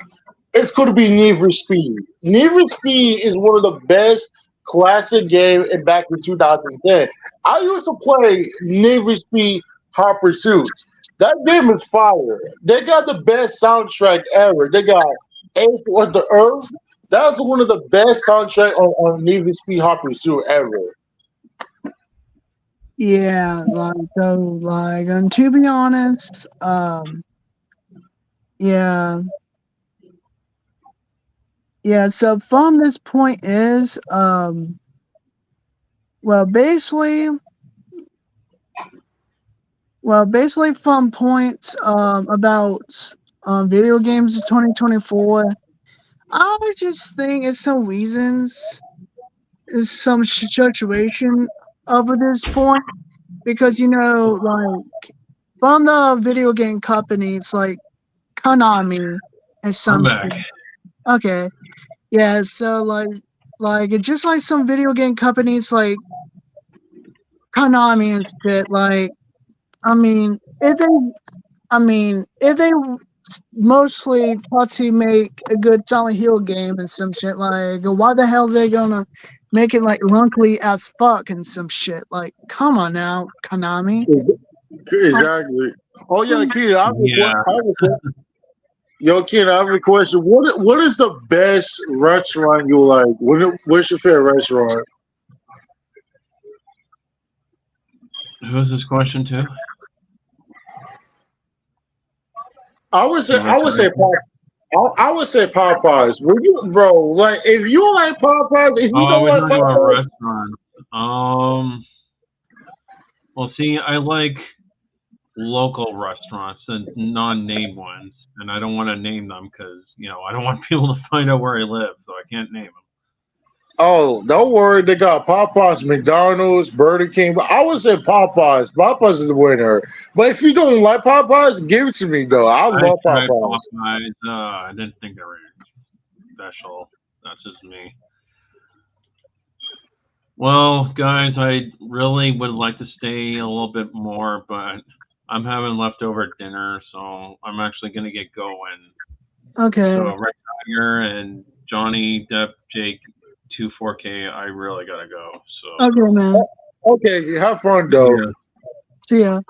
it's going to be Need for Speed. Need for Speed is one of the best classic games in back in 2010. I used to play Need for Speed Hot Pursuits. That game is fire. They got the best soundtrack ever. They got Eighth with the Earth. That's one of the best soundtrack on Need for Speed Hot Pursuit ever. Yeah, and to be honest, yeah, yeah. So from this point is, well, basically, Well, basically, from points about video games in 2024, I just think it's some reasons, is some situation over this point because like from the video game companies like Konami and I'm some back. shit. Okay, yeah. So like it's just like some video game companies like Konami and shit. Like I mean, if they mostly try to make a good Silent Hill game and some shit, like why the hell they gonna make it like lunkly as fuck and some shit? Like, come on now, Konami. Like, Exactly. Oh yeah, some- Kid, Yeah. Yo, Kid, I have a question. What is the best restaurant you like? What's your favorite restaurant? Who's this question to? I would say The I would say Redtiger? Pop. I would say Popeyes. Would you, bro? Like, if you like Popeyes, if you Oh, don't we're like talking about Popeyes, restaurants. Well, see, I like local restaurants and non-name ones, and I don't want to name them because I don't want people to find out where I live, so I can't name them. oh, don't worry, they got Popeyes, McDonald's, Burger King. But I would say Popeyes. Popeyes is the winner. But if you don't like Popeyes, give it to me though. I I love tried Popeyes. Popeyes. I didn't think they were special. That's just me. Well, guys, I really would like to stay a little bit more, but I'm having leftover dinner, so I'm actually going to get going. okay, So, Red Tiger and Johnny, Depp, Jake, 24K, I really got to go. So, okay, man. Okay, have fun though. yeah. See ya.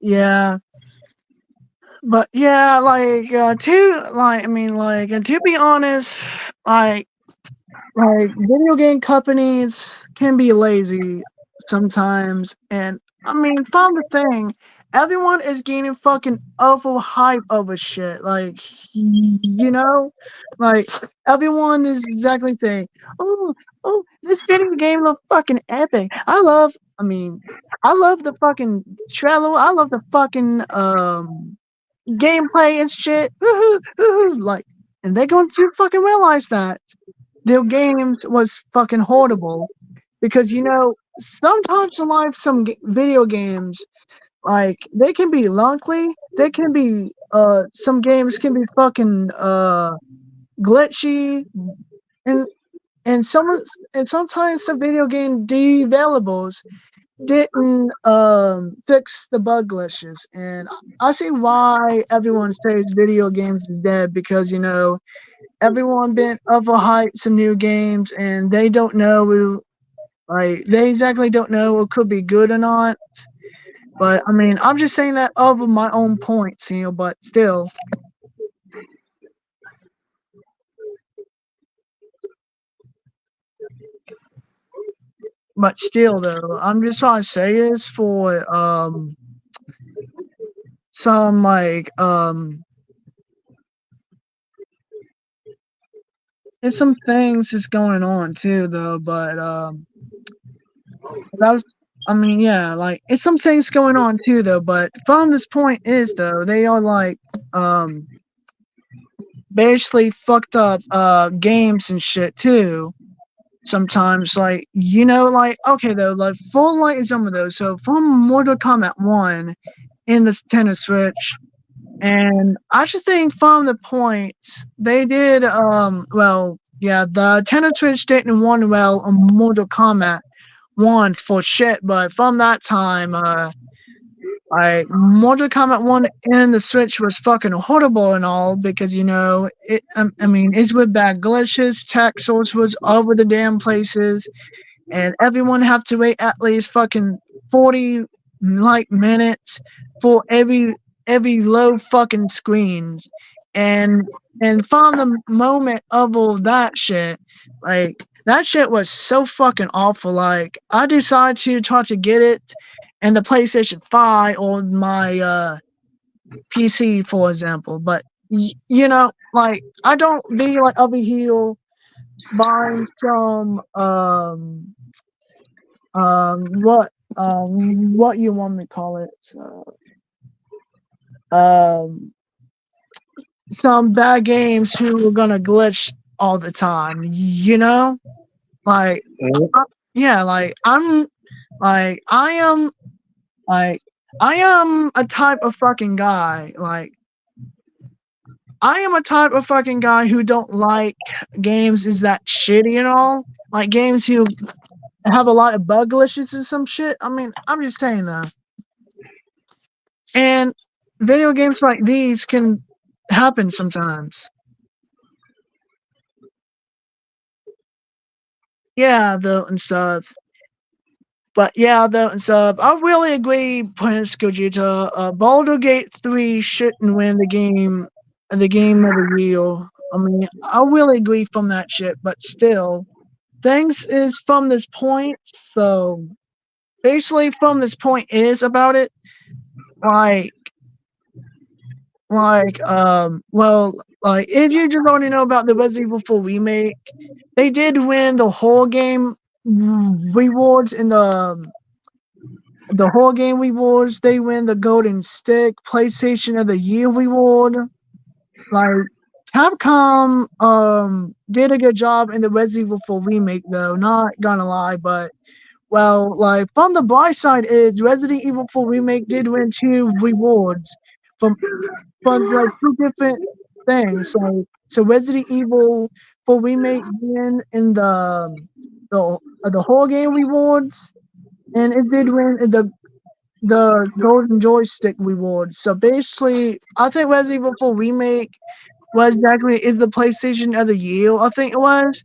Yeah, but yeah, like to be honest, like video game companies can be lazy sometimes, and I mean from the thing, everyone is gaining fucking awful hype over shit. Like like everyone is exactly saying, "Oh, oh, this video game looks fucking epic." I love the fucking trailer. I love the fucking gameplay and shit. Woohoo, woohoo, like, and they're going to fucking realize that their games was fucking horrible because sometimes in life video games like they can be lonely, they can be some games can be fucking glitchy, and and some and sometimes some video game developers didn't fix the bug glitches, and I see why everyone says video games is dead because everyone been overhyped some new games and they don't know they exactly don't know what could be good or not. But I mean, I'm just saying that over my own points, but still. But still though, I'm just trying to say is for some there's some things that's going on too though, but that was I mean, yeah, like it's some things going on too though, but from this point is though, they are like basically fucked up games and shit too. Sometimes like okay though, like full light is some of those. So from Mortal Kombat 1 in the Nintendo Switch, and I just think from the points they did well yeah, the Nintendo Switch didn't run well on Mortal Kombat 1 for shit, but from that time like Mortal Kombat 1 in the Switch was fucking horrible and all because I mean it's with bad glitches, tech source was over the damn places, and everyone have to wait at least fucking 40 like minutes for every low fucking screens, and from the moment of all that shit, like that shit was so fucking awful. Like I decided to try to get it and the PlayStation 5 or my PC for example, but like I don't be like over here buying some what what you want me to call it? Um, some bad games who are gonna glitch all the time. You know, like yeah, like I am like I am a type of fucking guy. Like I am a type of fucking guy who don't like games is that shitty and all. Like games who have a lot of bug glitches and some shit. I mean, I'm just saying though. And video games like these can happen sometimes. Yeah, though and stuff. But yeah, though and stuff. I really agree, Prince Gogeta. Baldur's Gate 3 shouldn't win the game of the year. I mean, I really agree from that shit, but still, things is from this point. So basically, from this point is about it. Like, well, like if you just already know about the Resident Evil 4 remake, they did win the whole game rewards in the whole game rewards. They win the Golden Stick, PlayStation of the Year reward. Like Capcom did a good job in the Resident Evil 4 remake though, not gonna lie, but well, like from the bright side is Resident Evil 4 remake did win 2 rewards from like 2 different things. So Resident Evil 4 remake win in the whole game rewards, and it did win in the golden joystick rewards. So basically, I think Resident Evil 4 remake was actually is the PlayStation of the year. I think it was.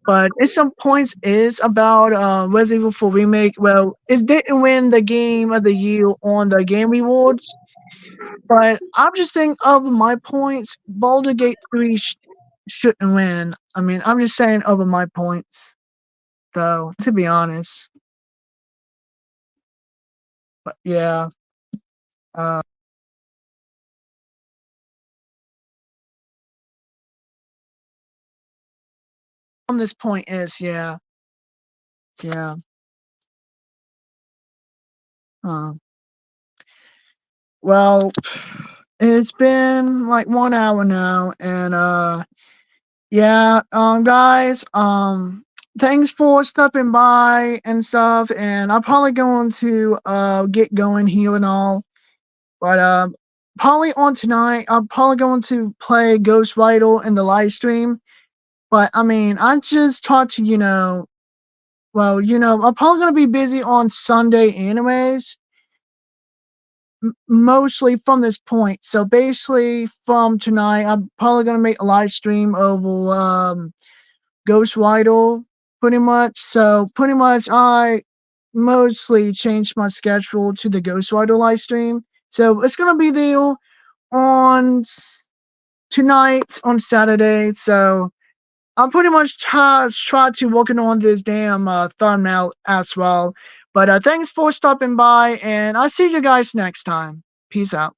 But at some points is about Resident Evil 4 remake. Well, it didn't win the game of the year on the game rewards. But I'm just saying of my points, Baldur's Gate 3 shouldn't win. I mean, I'm just saying over my points, though, to be honest. But yeah. Uh, on this point is, yeah. Yeah. Well, it's been like 1 hour now, and yeah, guys, thanks for stopping by and stuff, and I'm probably going to get going here and all, but probably on tonight, I'm probably going to play Ghost Rider in the live stream, but I mean, I just try to, well, I'm probably gonna be busy on Sunday anyways, mostly from this point. So basically, from tonight, I'm probably gonna make a live stream over Ghost Rider, pretty much. So pretty much, I mostly changed my schedule to the Ghost Rider live stream. So it's gonna be there on tonight on Saturday. So I'm pretty much try to working on this damn thumbnail as well. But thanks for stopping by, and I'll see you guys next time. Peace out.